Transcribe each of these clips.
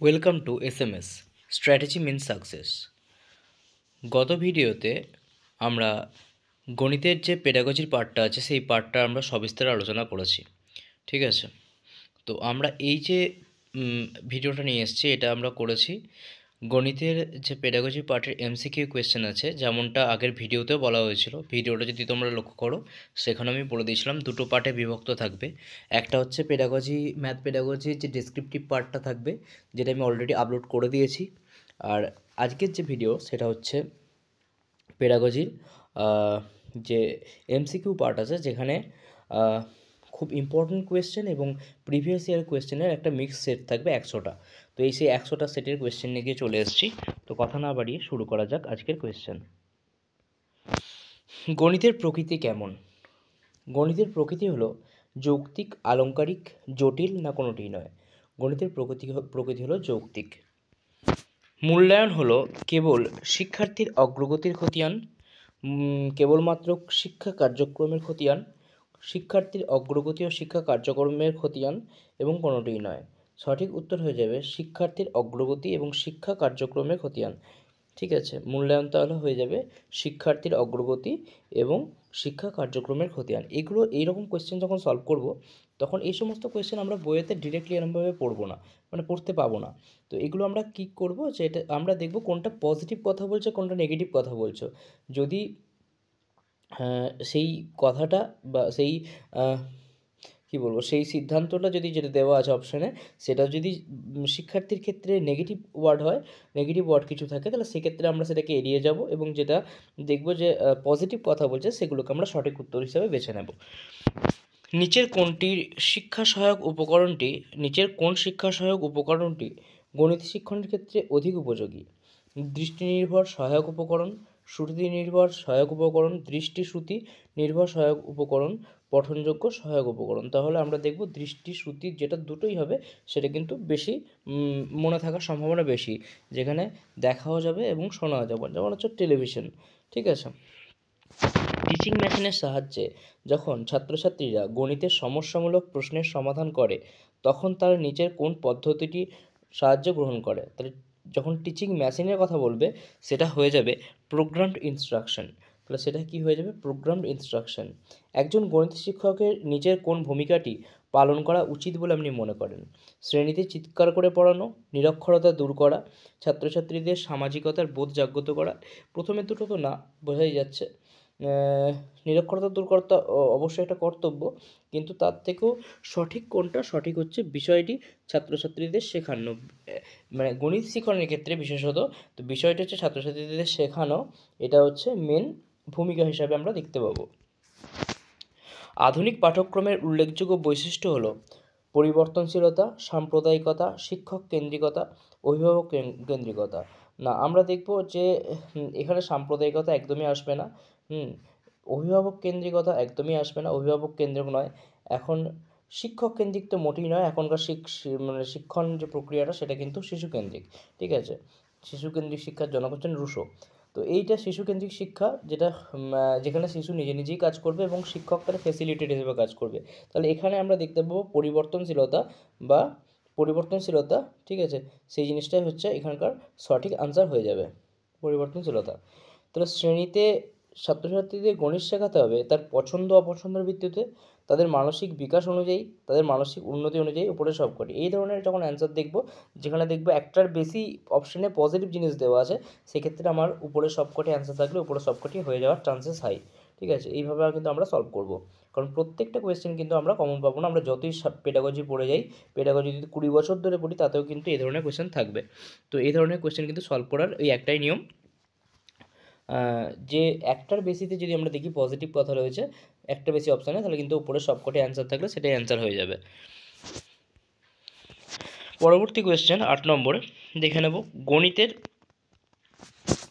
Welcome to SMS strategy means success. গত ভিডিওতে আমরা গণিতের যে পেডাগজির পার্টটা আছে সেই পার্টটা আমরা সবিস্তারে আলোচনা করেছি। ঠিক আছে, তো আমরা এই যে ভিডিওটা নিয়ে এসেছি এটা আমরা করেছি গণিতের যে পেডাগজি পার্টের এমসিকিউ কোয়েশ্চেন আছে, যেমনটা আগের ভিডিওতেও বলা হয়েছিল। ভিডিওটা যদি তোমরা লক্ষ্য করো সেখানে আমি বলে দিয়েছিলাম দুটো পার্টে বিভক্ত থাকবে। একটা হচ্ছে পেডাগজি ম্যাথ পেডাগজির যে ডেসক্রিপটিভ পার্টটা থাকবে, যেটা আমি অলরেডি আপলোড করে দিয়েছি। আর আজকের যে ভিডিও সেটা হচ্ছে পেডাগজির যে এমসিকিউ পার্ট আছে, যেখানে খুব ইম্পর্টেন্ট কোয়েশ্চেন এবং প্রিভিয়াস ইয়ার কোয়েশ্চেনের একটা মিক্স সেট থাকবে 100টা। তো এই সেই 100টা সেটের কোয়েশ্চেন নিয়ে গিয়ে চলে এসেছি। তো কথা না বাড়িয়ে শুরু করা যাক আজকের কোয়েশ্চেন। গণিতের প্রকৃতি কেমন? গণিতের প্রকৃতি হলো যৌক্তিক, আলংকারিক, জটিল না কোনোটিই নয়। গণিতের প্রকৃতি হলো যৌক্তিক। মূল্যায়ন হলো কেবল শিক্ষার্থীর অগ্রগতির খতিয়ান, কেবলমাত্র শিক্ষা কার্যক্রমের খতিয়ান, শিক্ষার্থীর অগ্রগতি ও শিক্ষা কার্যক্রমের খতিয়ান এবং কোনোটিই নয়। সঠিক উত্তর হয়ে যাবে শিক্ষার্থীর অগ্রগতি এবং শিক্ষা কার্যক্রমের খতিয়ান। ঠিক আছে, মূল্যায়ন তাহলে হয়ে যাবে শিক্ষার্থীর অগ্রগতি এবং শিক্ষা কার্যক্রমের খতিয়ান। এগুলো এইরকম কোয়েশ্চেন যখন সলভ করব তখন এই সমস্ত কোয়েশ্চেন আমরা বইয়েতে ডিরেক্টলি এরকমভাবে পড়বো না, মানে পড়তে পাবো না। তো এগুলো আমরা কী করব, যে এটা আমরা দেখব কোনটা পজিটিভ কথা বলছে কোনটা নেগেটিভ কথা বলছো। যদি সেই কথাটা বা সেই কী বলবো, সেই সিদ্ধান্তটা যদি যেটা দেওয়া আছে অপশানে, সেটা যদি শিক্ষার্থীর ক্ষেত্রে নেগেটিভ ওয়ার্ড হয়, নেগেটিভ ওয়ার্ড কিছু থাকে, তাহলে সেক্ষেত্রে আমরা সেটাকে এড়িয়ে যাব এবং যেটা দেখব যে পজিটিভ কথা বলছে সেগুলোকে আমরা সঠিক উত্তর হিসাবে বেছে নেব। নিচের কোন শিক্ষা সহায়ক উপকরণটি গণিত শিক্ষণের ক্ষেত্রে অধিক উপযোগী? দৃষ্টি নির্ভর সহায়ক উপকরণ, শ্রুতি নির্ভর সহায়ক উপকরণ, দৃষ্টি শ্রুতি নির্ভর সহায়ক উপকরণ, পঠনযোগ্য সহায়ক উপকরণ। তাহলে আমরা দেখব দৃষ্টি শ্রুতি যেটা দুটোই হবে, সেটা কিন্তু বেশি মনে থাকার সম্ভাবনা বেশি, যেখানে দেখাও যাবে এবং শোনাও যাবে, যেমন হচ্ছে টেলিভিশন। ঠিক আছে, টিচিং মেশিনের সাহায্যে যখন ছাত্রছাত্রীরা গণিতের সমস্যামূলক প্রশ্নের সমাধান করে তখন তারা নিচের কোন পদ্ধতিটি সাহায্য গ্রহণ করে? তাহলে যখন টিচিং মেশিনের কথা বলবে সেটা হয়ে যাবে প্রোগ্রামড ইনস্ট্রাকশন। তাহলে সেটা কি হয়ে যাবে? Programmed instruction. একজন গণিত শিক্ষকের নিজের কোন ভূমিকাটি পালন করা উচিত বলে আপনি মনে করেন? শ্রেণীতে চিৎকার করে পড়ানো, নিরক্ষরতা দূর করা, ছাত্রছাত্রীদের সামাজিকতার বোধ জাগ্রত করা। প্রথমে দুটো তো না, বোঝাই যাচ্ছে। নিরক্ষরতা দূর করা অবশ্যই একটা কর্তব্য, কিন্তু তার থেকেও সঠিক কোনটা? সঠিক হচ্ছে বিষয়টি ছাত্রছাত্রীদের শেখানো, মানে গণিত শিক্ষণের ক্ষেত্রে বিশেষত। তো বিষয়টি হচ্ছে ছাত্রছাত্রীদের শেখানো, এটা হচ্ছে মেন ভূমিকা হিসাবে আমরা দেখতে পাবো। আধুনিক পাঠ্যক্রমের উল্লেখযোগ্য বৈশিষ্ট্য হলো পরিবর্তনশীলতা, সাম্প্রদায়িকতা, শিক্ষক কেন্দ্রিকতা, অভিভাবক কেন্দ্রিকতা। না, আমরা দেখব যে এখানে সাম্প্রদায়িকতা একদমই আসবে না। অভিভাবক কেন্দ্রিকতা একদমই আসবে না, অভিভাবক কেন্দ্রিক নয়। এখন শিক্ষক কেন্দ্রিক তো মোটেই নয়, এখনকার মানে শিক্ষণ যে প্রক্রিয়াটা সেটা কিন্তু শিশুকেন্দ্রিক। ঠিক আছে, শিশুকেন্দ্রিক শিক্ষার জনক হচ্ছেন রুশো। তো এইটা শিশুকেন্দ্রিক শিক্ষা, যেটা যেখানে শিশু নিজে নিজেই কাজ করবে এবং শিক্ষক তারা ফ্যাসিলিটেট হিসেবে কাজ করবে। তাহলে এখানে আমরা দেখতে পাবো পরিবর্তনশীলতা। ঠিক আছে, সেই জিনিসটাই হচ্ছে এখানকার সঠিক আনসার হয়ে যাবে, পরিবর্তনশীলতা। তাহলে শ্রেণীতে ছাত্রছাত্রীদের গণিত শেখাতে হবে তার পছন্দ অপছন্দের ভিত্তিতে, তাদের মানসিক বিকাশ অনুযায়ী, তাদের মানসিক উন্নতি অনুযায়ী, উপরে সবকটি। এই ধরনের যখন অ্যান্সার দেখব, যেখানে দেখব একটার বেশি অপশানে পজিটিভ জিনিস দেওয়া আছে, সেক্ষেত্রে আমার উপরে সবকটি অ্যান্সার থাকলে উপরে সবকটি হয়ে যাওয়ার চান্সেস হাই। ঠিক আছে, এইভাবে কিন্তু আমরা সলভ করব, কারণ প্রত্যেকটা কোয়েশ্চেন কিন্তু আমরা কমন পাবো না। আমরা যতই পেডাগজি পড়ে যাই, পেডাগজি যদি 20 বছর ধরে পড়ি, তাতেও কিন্তু এই ধরনের কোয়েশ্চেন থাকবে। তো এই ধরনের কোয়েশ্চেন কিন্তু সলভ করার ওই একটাই নিয়ম, যে একটার বেশিতে যদি আমরা দেখি পজিটিভ কথা রয়েছে একটা বেশি অপশানে, তাহলে কিন্তু উপরে সবকটি অ্যান্সার থাকলে সেটাই অ্যান্সার হয়ে যাবে। পরবর্তী কোয়েশ্চেন 8 নম্বরে দেখে নেব। গণিতের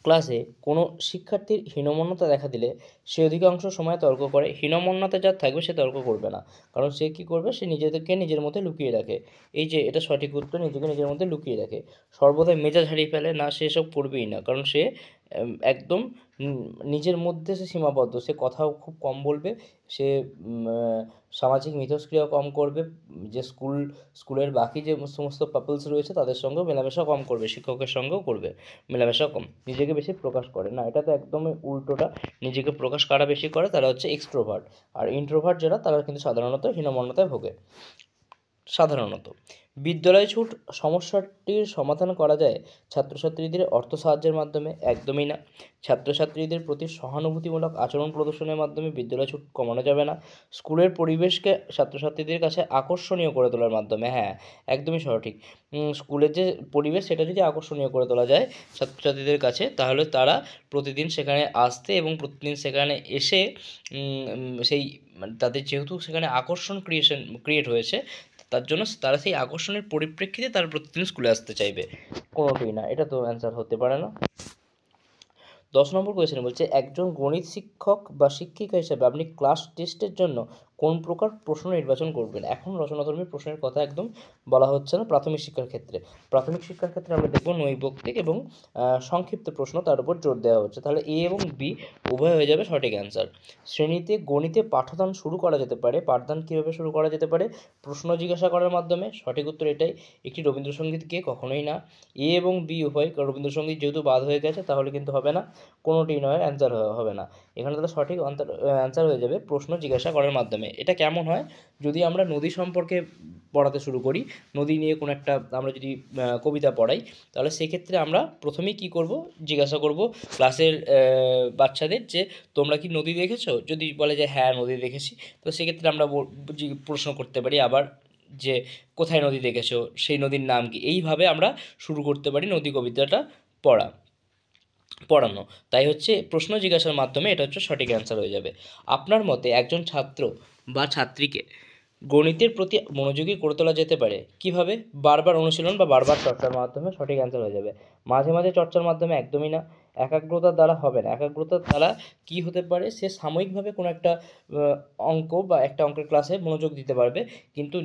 ক্লাসে কোনো শিক্ষার্থীর হীনমন্যতা দেখা দিলে সে অধিকাংশ সময় তর্ক করে। হীনমন্যতা যার থাকবে সে তর্ক করবে না, কারণ সে কী করবে? সে নিজেদেরকে নিজের মধ্যে লুকিয়ে রাখে। এই যে এটা সঠিক উত্তর, নিজেকে নিজের মধ্যে লুকিয়ে রাখে। সর্বদাই মেজাজ হারিয়ে ফেলে না, সে এসব করবেই না, কারণ সে একদম নিজের মধ্যে সে সীমাবদ্ধ, সে কথাও খুব কম বলবে, সে সামাজিক মিথস্ক্রিয়াও কম করবে, যে স্কুলের বাকি যে সমস্ত পাপলস রয়েছে তাদের সঙ্গেও মেলামেশা কম করবে, শিক্ষকের সঙ্গেও করবে মেলামেশা কম, নিজেকে বেশি প্রকাশ করে না। এটা তো একদমই উল্টোটা, নিজেকে প্রকাশ কারা বেশি করে, তারা হচ্ছে এক্সট্রোভার্ট। আর ইন্ট্রোভার্ট যারা, তারা কিন্তু সাধারণত হীনমন্যতায় ভোগে। সাধারণত বিদ্যালয় ছুট সমস্যাটির সমাধান করা যায় ছাত্রছাত্রীদের অর্থ সাহায্যের মাধ্যমে? একদমই না। ছাত্রছাত্রীদের প্রতি সহানুভূতিমূলক আচরণ প্রদর্শনের মাধ্যমে বিদ্যালয় ছুট কমানো যাবে না। স্কুলের পরিবেশকে ছাত্রছাত্রীদের কাছে আকর্ষণীয় করে তোলার মাধ্যমে, হ্যাঁ, একদমই সঠিক। স্কুলের যে পরিবেশ, সেটা যদি আকর্ষণীয় করে তোলা যায় ছাত্রছাত্রীদের কাছে, তাহলে তারা প্রতিদিন সেখানে আসতে এবং প্রতিদিন সেখানে এসে সেই তাদের যেহেতু সেখানে আকর্ষণ ক্রিয়েট হয়েছে, তার জন্য তারা সেই আকর্ষণের পরিপ্রেক্ষিতে তারা প্রতিদিন স্কুলে আসতে চাইবে। কোনোটিই না, এটা তো অ্যান্সার হতে পারে না। 10 নম্বর কোয়েশ্চেন বলছে, একজন গণিত শিক্ষক বা শিক্ষিকা হিসেবে আপনি ক্লাস টেস্টের জন্য কোন প্রকার প্রশ্ন নির্বাচন করবেন? এখন রচনাধর্মী প্রশ্নের কথা একদম বলা হচ্ছে না প্রাথমিক শিক্ষার ক্ষেত্রে। প্রাথমিক শিক্ষার ক্ষেত্রে আমরা দেখব নৈবক্তিক এবং সংক্ষিপ্ত প্রশ্ন, তার উপর জোর দেওয়া হচ্ছে। তাহলে এ এবং বি উভয় হয়ে যাবে সঠিক অ্যান্সার। শ্রেণীতে গণিতে পাঠদান শুরু করা যেতে পারে, পাঠদান কীভাবে শুরু করা যেতে পারে? প্রশ্ন জিজ্ঞাসা করার মাধ্যমে। সঠিক উত্তর এটাই। একটি রবীন্দ্রসঙ্গীতকে? কখনোই না। এ এবং বি উভয়, রবীন্দ্রসঙ্গীত যেহেতু বাদ হয়ে গেছে তাহলে কিন্তু হবে না, কোনোটি নয়, অ্যান্সার হবে না এখানে। তাহলে সঠিক অ্যান্সার হয়ে যাবে প্রশ্ন জিজ্ঞাসা করার মাধ্যমে। এটা কেমন হয়? যদি আমরা নদী সম্পর্কে পড়াতে শুরু করি, নদী নিয়ে কোনো একটা আমরা যদি কবিতা পড়াই, তাহলে সেক্ষেত্রে আমরা প্রথমেই কী করব, জিজ্ঞাসা করব ক্লাসের বাচ্চাদের যে তোমরা কি নদী দেখেছো? যদি বলে যে হ্যাঁ নদী দেখেছি, তো সেক্ষেত্রে আমরা প্রশ্ন করতে পারি আবার যে কোথায় নদী দেখেছো, সেই নদীর নাম কি? এইভাবে আমরা শুরু করতে পারি নদী কবিতাটা পড়ানো। তাই হচ্ছে প্রশ্ন জিজ্ঞাসার মাধ্যমে এটা হচ্ছে সঠিক অ্যান্সার হয়ে যাবে। আপনার মতে একজন ছাত্র বা ছাত্রীকে গণিতের প্রতি মনোযোগী করে তোলা যেতে পারে কীভাবে? বারবার অনুশীলন বা বারবার চর্চার মাধ্যমে। সঠিক অ্যান্সার হয়ে যাবে। মাঝে মাঝে চর্চার মাধ্যমে? একদমই না। একাগ্রতার দ্বারা হবে না। একাগ্রতার দ্বারা কী হতে পারে? সে সাময়িকভাবে কোনো একটা অঙ্ক বা একটা অঙ্কের ক্লাসে মনোযোগ দিতে পারবে, কিন্তু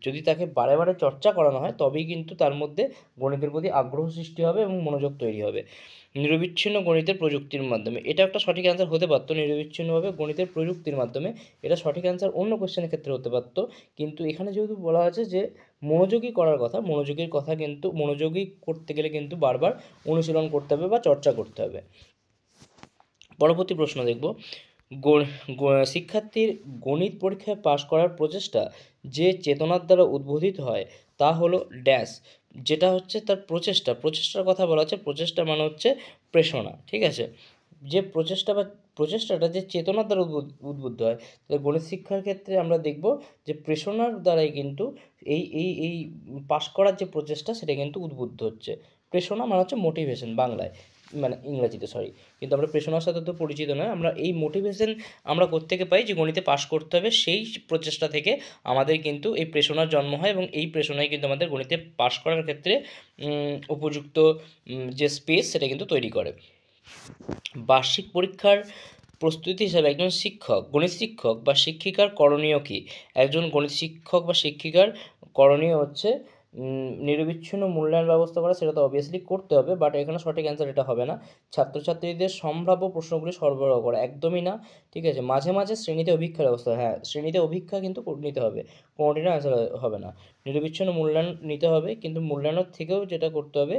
যদি তাকে বারে বারে চর্চা করানো হয় তবেই কিন্তু তার মধ্যে গণিতের প্রতি আগ্রহ সৃষ্টি হবে এবং মনোযোগ তৈরি হবে। নিরবিচ্ছিন্ন গণিতের প্রযুক্তির মাধ্যমে? এটা একটা সঠিক অ্যান্সার হতে পারতো, নিরবিচ্ছিন্নভাবে গণিতের প্রযুক্তির মাধ্যমে। এটা সঠিক অ্যান্সার অন্য কোশ্চেনের ক্ষেত্রে হতে পারতো, কিন্তু এখানে যেহেতু বলা আছে যে মনোযোগী করার কথা, মনোযোগীর কথা কিন্তু মনোযোগী করতে গেলে কিন্তু বারবার অনুশীলন করতে হবে বা চর্চা করতে হবে। পরবর্তী প্রশ্ন দেখব, শিক্ষার্থীর গণিত পরীক্ষায় পাশ করার প্রচেষ্টা যে চেতনার দ্বারা উদ্বোধিত হয় তা হলো ড্যাশ। যেটা হচ্ছে তার প্রচেষ্টার কথা বলা হচ্ছে। প্রচেষ্টা মানে হচ্ছে প্রেরণা, ঠিক আছে? যে প্রচেষ্টাটা যে চেতনার দ্বারা উদ্বুদ্ধ হয়, তাহলে গণিত শিক্ষার ক্ষেত্রে আমরা দেখব যে প্রেরণার দ্বারাই কিন্তু এই পাশ করার যে প্রচেষ্টা, সেটা কিন্তু উদ্বুদ্ধ হচ্ছে। প্রেরণা মানে হচ্ছে মোটিভেশন বাংলায়, মানে ইংরেজিতে সরি, কিন্তু আমরা প্রেরণার সাথে তো পরিচিত নয়। আমরা এই মোটিভেশন আমরা কোত্থেকে পাই? যে গণিতে পাশ করতে হবে, সেই প্রচেষ্টা থেকে আমাদের কিন্তু এই প্রেরণার জন্ম হয়, এবং এই প্রেরণাই কিন্তু আমাদের গণিতে পাশ করার ক্ষেত্রে উপযুক্ত যে স্পেস, সেটা কিন্তু তৈরি করে। বার্ষিক পরীক্ষার প্রস্তুতি হিসাবে একজন গণিত শিক্ষক বা শিক্ষিকার করণীয় কী? একজন গণিত শিক্ষক বা শিক্ষিকার করণীয় হচ্ছে নিরবিচ্ছিন্ন মূল্যায়ন ব্যবস্থা করা। সেটা তো অবভিয়াসলি করতে হবে, বাট এখানে সঠিক অ্যান্সার এটা হবে না। ছাত্রছাত্রীদের সম্ভাব্য প্রশ্নগুলি সরবরাহ করা? একদমই না। ঠিক আছে, মাঝে মাঝে শ্রেণীতে অভিক্ষার ব্যবস্থা? হ্যাঁ, শ্রেণীতে অভিক্ষা কিন্তু নিতে হবে, কোনোটিরও অ্যান্সার হবে না। নিরবিচ্ছিন্ন মূল্যায়ন নিতে হবে, কিন্তু মূল্যায়নের থেকেও যেটা করতে হবে,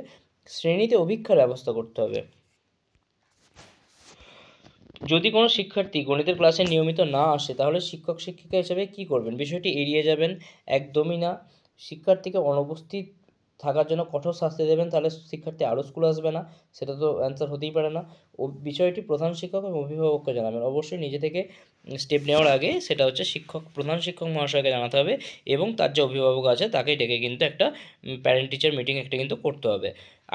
শ্রেণীতে অভিক্ষার ব্যবস্থা করতে হবে। যদি কোনো শিক্ষার্থী গণিতের ক্লাসে নিয়মিত না আসে, তাহলে শিক্ষক শিক্ষিকা হিসেবে কী করবেন? বিষয়টি এড়িয়ে যাবেন, একদমই না। শিক্ষার্থীকে অনুপস্থিত থাকার জন্য কঠোর শাস্তি দেবেন, তাহলে শিক্ষার্থী আরও স্কুলে আসবে না, সেটা তো অ্যান্সার হতেই পারে না। বিষয়টি প্রধান শিক্ষক এবং অভিভাবককে জানাবেন। অবশ্যই নিজে থেকে স্টেপ নেওয়ার আগে সেটা হচ্ছে প্রধান শিক্ষক মহাশয়কে জানাতে হবে, এবং তার যে অভিভাবক আছে তাকে ডেকে কিন্তু একটা প্যারেন্ট টিচার মিটিং একটা কিন্তু করতে হবে।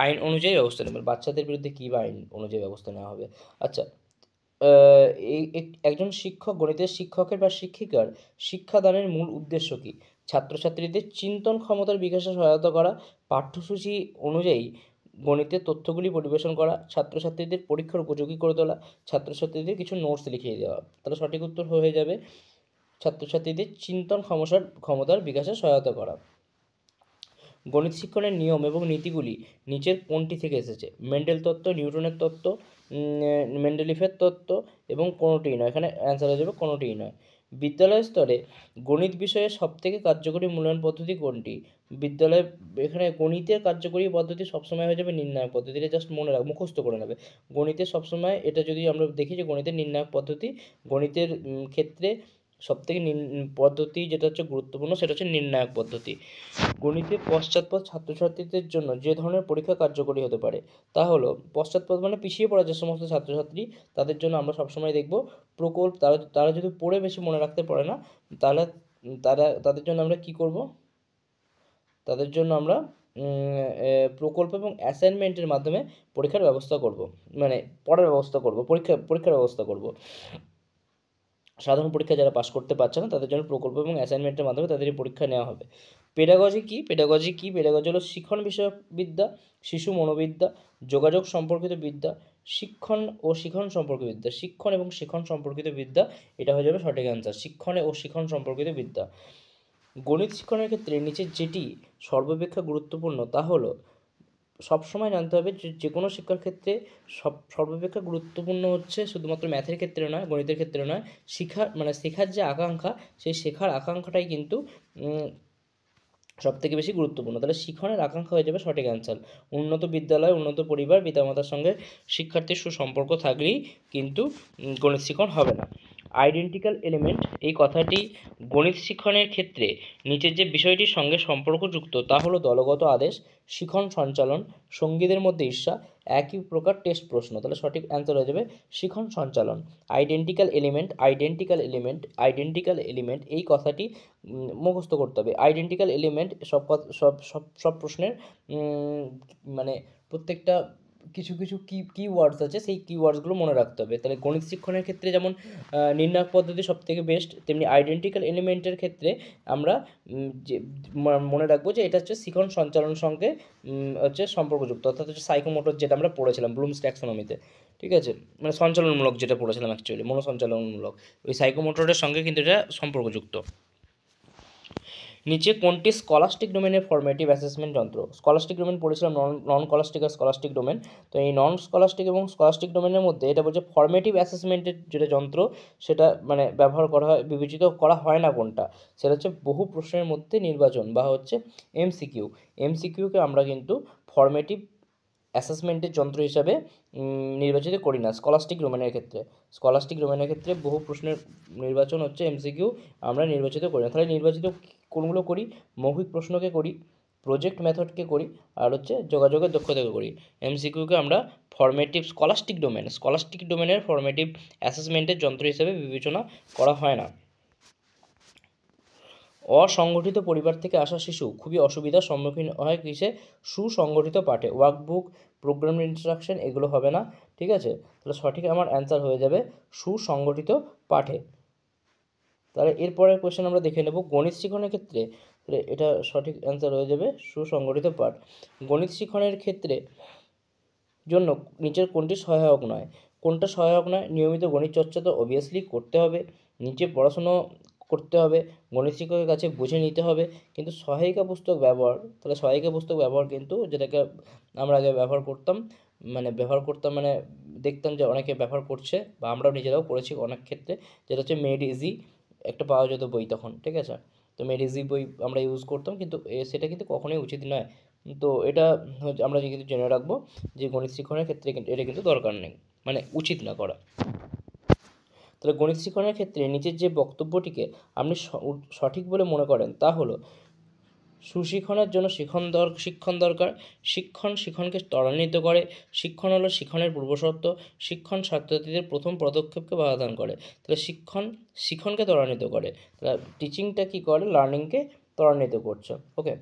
আইন অনুযায়ী ব্যবস্থা নেবেন। বাচ্চাদের বিরুদ্ধে কী বা আইন অনুযায়ী ব্যবস্থা নেওয়া হবে? আচ্ছা, একজন গণিতের শিক্ষকের বা শিক্ষিকার শিক্ষাদানের মূল উদ্দেশ্য কী? ছাত্রছাত্রীদের চিন্তন ক্ষমতার বিকাশে সহায়তা করা, পাঠ্যসূচি অনুযায়ী গণিতের তথ্যগুলি পরিবেশন করা, ছাত্রছাত্রীদের পরীক্ষার উপযোগী করে তোলা, ছাত্রছাত্রীদের কিছু নোটস লিখিয়ে দেওয়া। তাহলে সঠিক উত্তর হয়ে যাবে ছাত্রছাত্রীদের চিন্তন ক্ষমতার বিকাশে সহায়তা করা। গণিত শিক্ষণের নিয়ম এবং নীতিগুলি নিচের কোনটি থেকে এসেছে? মেন্ডেল তত্ত্ব, নিউটনের তত্ত্ব, মেন্ডেলিফের তত্ত্ব এবং কোনোটিই নয়। এখানে অ্যান্সার হয়ে যাবে কোনোটিই নয়। বিদ্যালয় স্তরে গণিত বিষয়ে সবথেকে কার্যকরী মূল্যায়ন পদ্ধতি কোনটি? বিদ্যালয়ে এখানে গণিতের কার্যকরী পদ্ধতি সবসময় হয়ে যাবে নির্ণায়ক পদ্ধতি। এটা জাস্ট মনে রাখ, মুখস্থ করে নেবে। গণিতের সবসময় এটা যদি আমরা দেখি যে গণিতের নির্ণায়ক পদ্ধতি, গণিতের ক্ষেত্রে সবথেকে পদ্ধতি যেটা হচ্ছে গুরুত্বপূর্ণ সেটা হচ্ছে নির্ণায়ক পদ্ধতি। গণিতে পশ্চাৎপদ ছাত্রছাত্রীদের জন্য যে ধরনের পরীক্ষা কার্যকরী হতে পারে তা হলো, পশ্চাৎপদ মানে পিছিয়ে পড়া যে সমস্ত ছাত্রছাত্রী, তাদের জন্য আমরা সবসময় দেখব প্রকল্প। তারা যদি পড়ে বেশি মনে রাখতে পারে না, তাহলে তাদের জন্য আমরা কি করব? তাদের জন্য আমরা প্রকল্প এবং অ্যাসাইনমেন্টের মাধ্যমে পরীক্ষার ব্যবস্থা করব, মানে পড়ার ব্যবস্থা করব, পরীক্ষার ব্যবস্থা করব। সাধারণ পরীক্ষা যারা পাস করতে পারছে না তাদের জন্য প্রকল্প এবং অ্যাসাইনমেন্টের মাধ্যমে তাদের পরীক্ষা নেওয়া হবে। পেডাগজি কি? পেডাগজি হলো শিক্ষণ বিষয়ক বিদ্যা, শিশু মনোবিদ্যা, যোগাযোগ সম্পর্কিত বিদ্যা, শিক্ষণ এবং শিখন সম্পর্কিত বিদ্যা। এটা হয়ে যাবে সঠিক অ্যান্সার, শিক্ষণ ও শিখন সম্পর্কিত বিদ্যা। গণিত শিক্ষণের ক্ষেত্রে নিচে যেটি সর্বাপেক্ষা গুরুত্বপূর্ণ তা হলো, সবসময় জানতে হবে যে কোনো শিক্ষার ক্ষেত্রে সর্বাপেক্ষা গুরুত্বপূর্ণ হচ্ছে শুধুমাত্র ম্যাথের ক্ষেত্রে নয়, গণিতের ক্ষেত্রে নয়, শেখার যে আকাঙ্ক্ষা, সেই শেখার আকাঙ্ক্ষাটাই কিন্তু সবথেকে বেশি গুরুত্বপূর্ণ। তাহলে শিক্ষণের আকাঙ্ক্ষা হয়ে যাবে সঠিক অ্যান্সার। উন্নত বিদ্যালয়, উন্নত পরিবার, পিতামাতার সঙ্গে শিক্ষার্থীর সুসম্পর্ক থাকলেই কিন্তু গণিত শিক্ষণ হবে না। আইডেন্টিক্যাল এলিমেন্ট এই কথাটি গণিত শিক্ষণের ক্ষেত্রে নিচের যে বিষয়টির সঙ্গে সম্পর্কযুক্ত তা হলো দলগত আদেশ, শিখন সঞ্চালন, সঙ্গীদের মধ্যে ঈর্ষা, একই প্রকার টেস্ট প্রশ্ন। তাহলে সঠিক অ্যান্সার হয়ে যাবে শিখন সঞ্চালন। আইডেন্টিক্যাল এলিমেন্ট এই কথাটি মুখস্থ করতে হবে। আইডেন্টিক্যাল এলিমেন্ট সব প্রশ্নের মানে প্রত্যেকটা কিছু কিওয়ার্ডস আছে, সেই কিওয়ার্ডসগুলো মনে রাখতে হবে। তাহলে গণিত শিক্ষণের ক্ষেত্রে যেমন নির্ণায়ক পদ্ধতি সবথেকে বেস্ট, তেমনি আইডেন্টিক্যাল এলিমেন্টের ক্ষেত্রে আমরা যে মনে রাখবো যে এটা হচ্ছে শিখন সঞ্চালন সঙ্গে হচ্ছে সম্পর্কযুক্ত, অর্থাৎ হচ্ছে সাইকোমোটর, যেটা আমরা পড়েছিলাম ব্লুমস ট্যাক্সোনমিতে। ঠিক আছে, মানে সঞ্চালনমূলক যেটা পড়েছিলাম অ্যাকচুয়ালি, মনোসঞ্চালনমূলক, ওই সাইকোমোটরের সঙ্গে কিন্তু এটা সম্পর্কযুক্ত। নিচে কোনটি স্কলাস্টিক ডোমেনের ফর্মেটিভ অ্যাসেসমেন্ট যন্ত্র? স্কলাস্টিক ডোমেন পড়েছিলাম, নন স্কলাস্টিক আর স্কলাস্টিক ডোমেন। তো এই নন স্কলাস্টিক এবং স্কলাস্টিক ডোমেনের মধ্যে এটা বলছে ফর্মেটিভ অ্যাসেসমেন্টের যেটা যন্ত্র, সেটা মানে ব্যবহার করা হয়, বিবেচিত করা হয় না কোনটা, সেটা হচ্ছে বহু প্রশ্নের মধ্যে নির্বাচন বা হচ্ছে এমসিকিউকে আমরা কিন্তু ফর্মেটিভ অ্যাসেসমেন্টের যন্ত্র হিসাবে নির্বাচিত করি না স্কলাস্টিক ডোমেনের ক্ষেত্রে। বহু প্রশ্নের নির্বাচন হচ্ছে এমসিকিউ, আমরা নির্বাচিত করি না। তাহলে নির্বাচিত কোনগুলো করি? মৌখিক প্রশ্নকে করি, প্রজেক্ট মেথডকে করি, আর হচ্ছে যোগাযোগের দক্ষতাকে করি। এমসিকিউকে আমরা স্কলাস্টিক ডোমেনের ফর্মেটিভ অ্যাসেসমেন্টের যন্ত্র হিসেবে বিবেচনা করা হয় না। অসংগঠিত পরিবার থেকে আসা শিশু খুবই অসুবিধার সম্মুখীন হয় কিসে? সুসংগঠিত পাঠে। ওয়ার্কবুক, প্রোগ্রাম ইনস্ট্রাকশন এগুলো হবে না। ঠিক আছে, তাহলে সঠিক আমার অ্যান্সার হয়ে যাবে সুসংগঠিত পাঠে। তাহলে এরপরের কোয়েশ্চেন আমরা দেখে নেব গণিত শিক্ষণের ক্ষেত্রে। তাহলে এটা সঠিক অ্যান্সার হয়ে যাবে সুসংগঠিত পাঠ। গণিত শিক্ষণের ক্ষেত্রে জন্য নিচের কোনটি সহায়ক নয়? কোনটা সহায়ক নয়? নিয়মিত গণিত চর্চা তো অবভিয়াসলি করতে হবে, নিচে পড়াশুনো করতে হবে, গণিত শিক্ষকের কাছে বুঝে নিতে হবে, কিন্তু সহায়িকা পুস্তক ব্যবহার, তাহলে সহায়িকা পুস্তক ব্যবহার কিন্তু যেটাকে আমরা আগে ব্যবহার করতাম মানে দেখতাম যে অনেকে ব্যবহার করছে, বা আমরাও নিজেরাও করেছি অনেক ক্ষেত্রে, যেটা হচ্ছে মেড ইজি একটা পাওয়া যেত বই তখন। ঠিক আছে, তো মেড ইজি বই আমরা ইউজ করতাম, কিন্তু সেটা কিন্তু কখনোই উচিত নয়। তো এটা আমরা কিন্তু জেনে রাখবো যে গণিত শিক্ষণের ক্ষেত্রে কিন্তু এটা কিন্তু দরকার নেই, মানে উচিত না করা। তাহলে গণিত শিক্ষণের ক্ষেত্রে নিচের যে বক্তব্যটিকে আপনি সঠিক বলে মনে করেন তা হলো, সুশিক্ষণের জন্য শিক্ষণ দরকার, শিক্ষণকে ত্বরান্বিত করে, শিক্ষণ হলো শিক্ষণের পূর্বশর্ত, শিক্ষণ ছাত্রছাত্রীদের প্রথম পদক্ষেপকে বাধাদান করে। তাহলে শিক্ষণকে ত্বরান্বিত করে, তাহলে টিচিংটা কী করে? লার্নিংকে ত্বরান্বিত করছে। ওকে,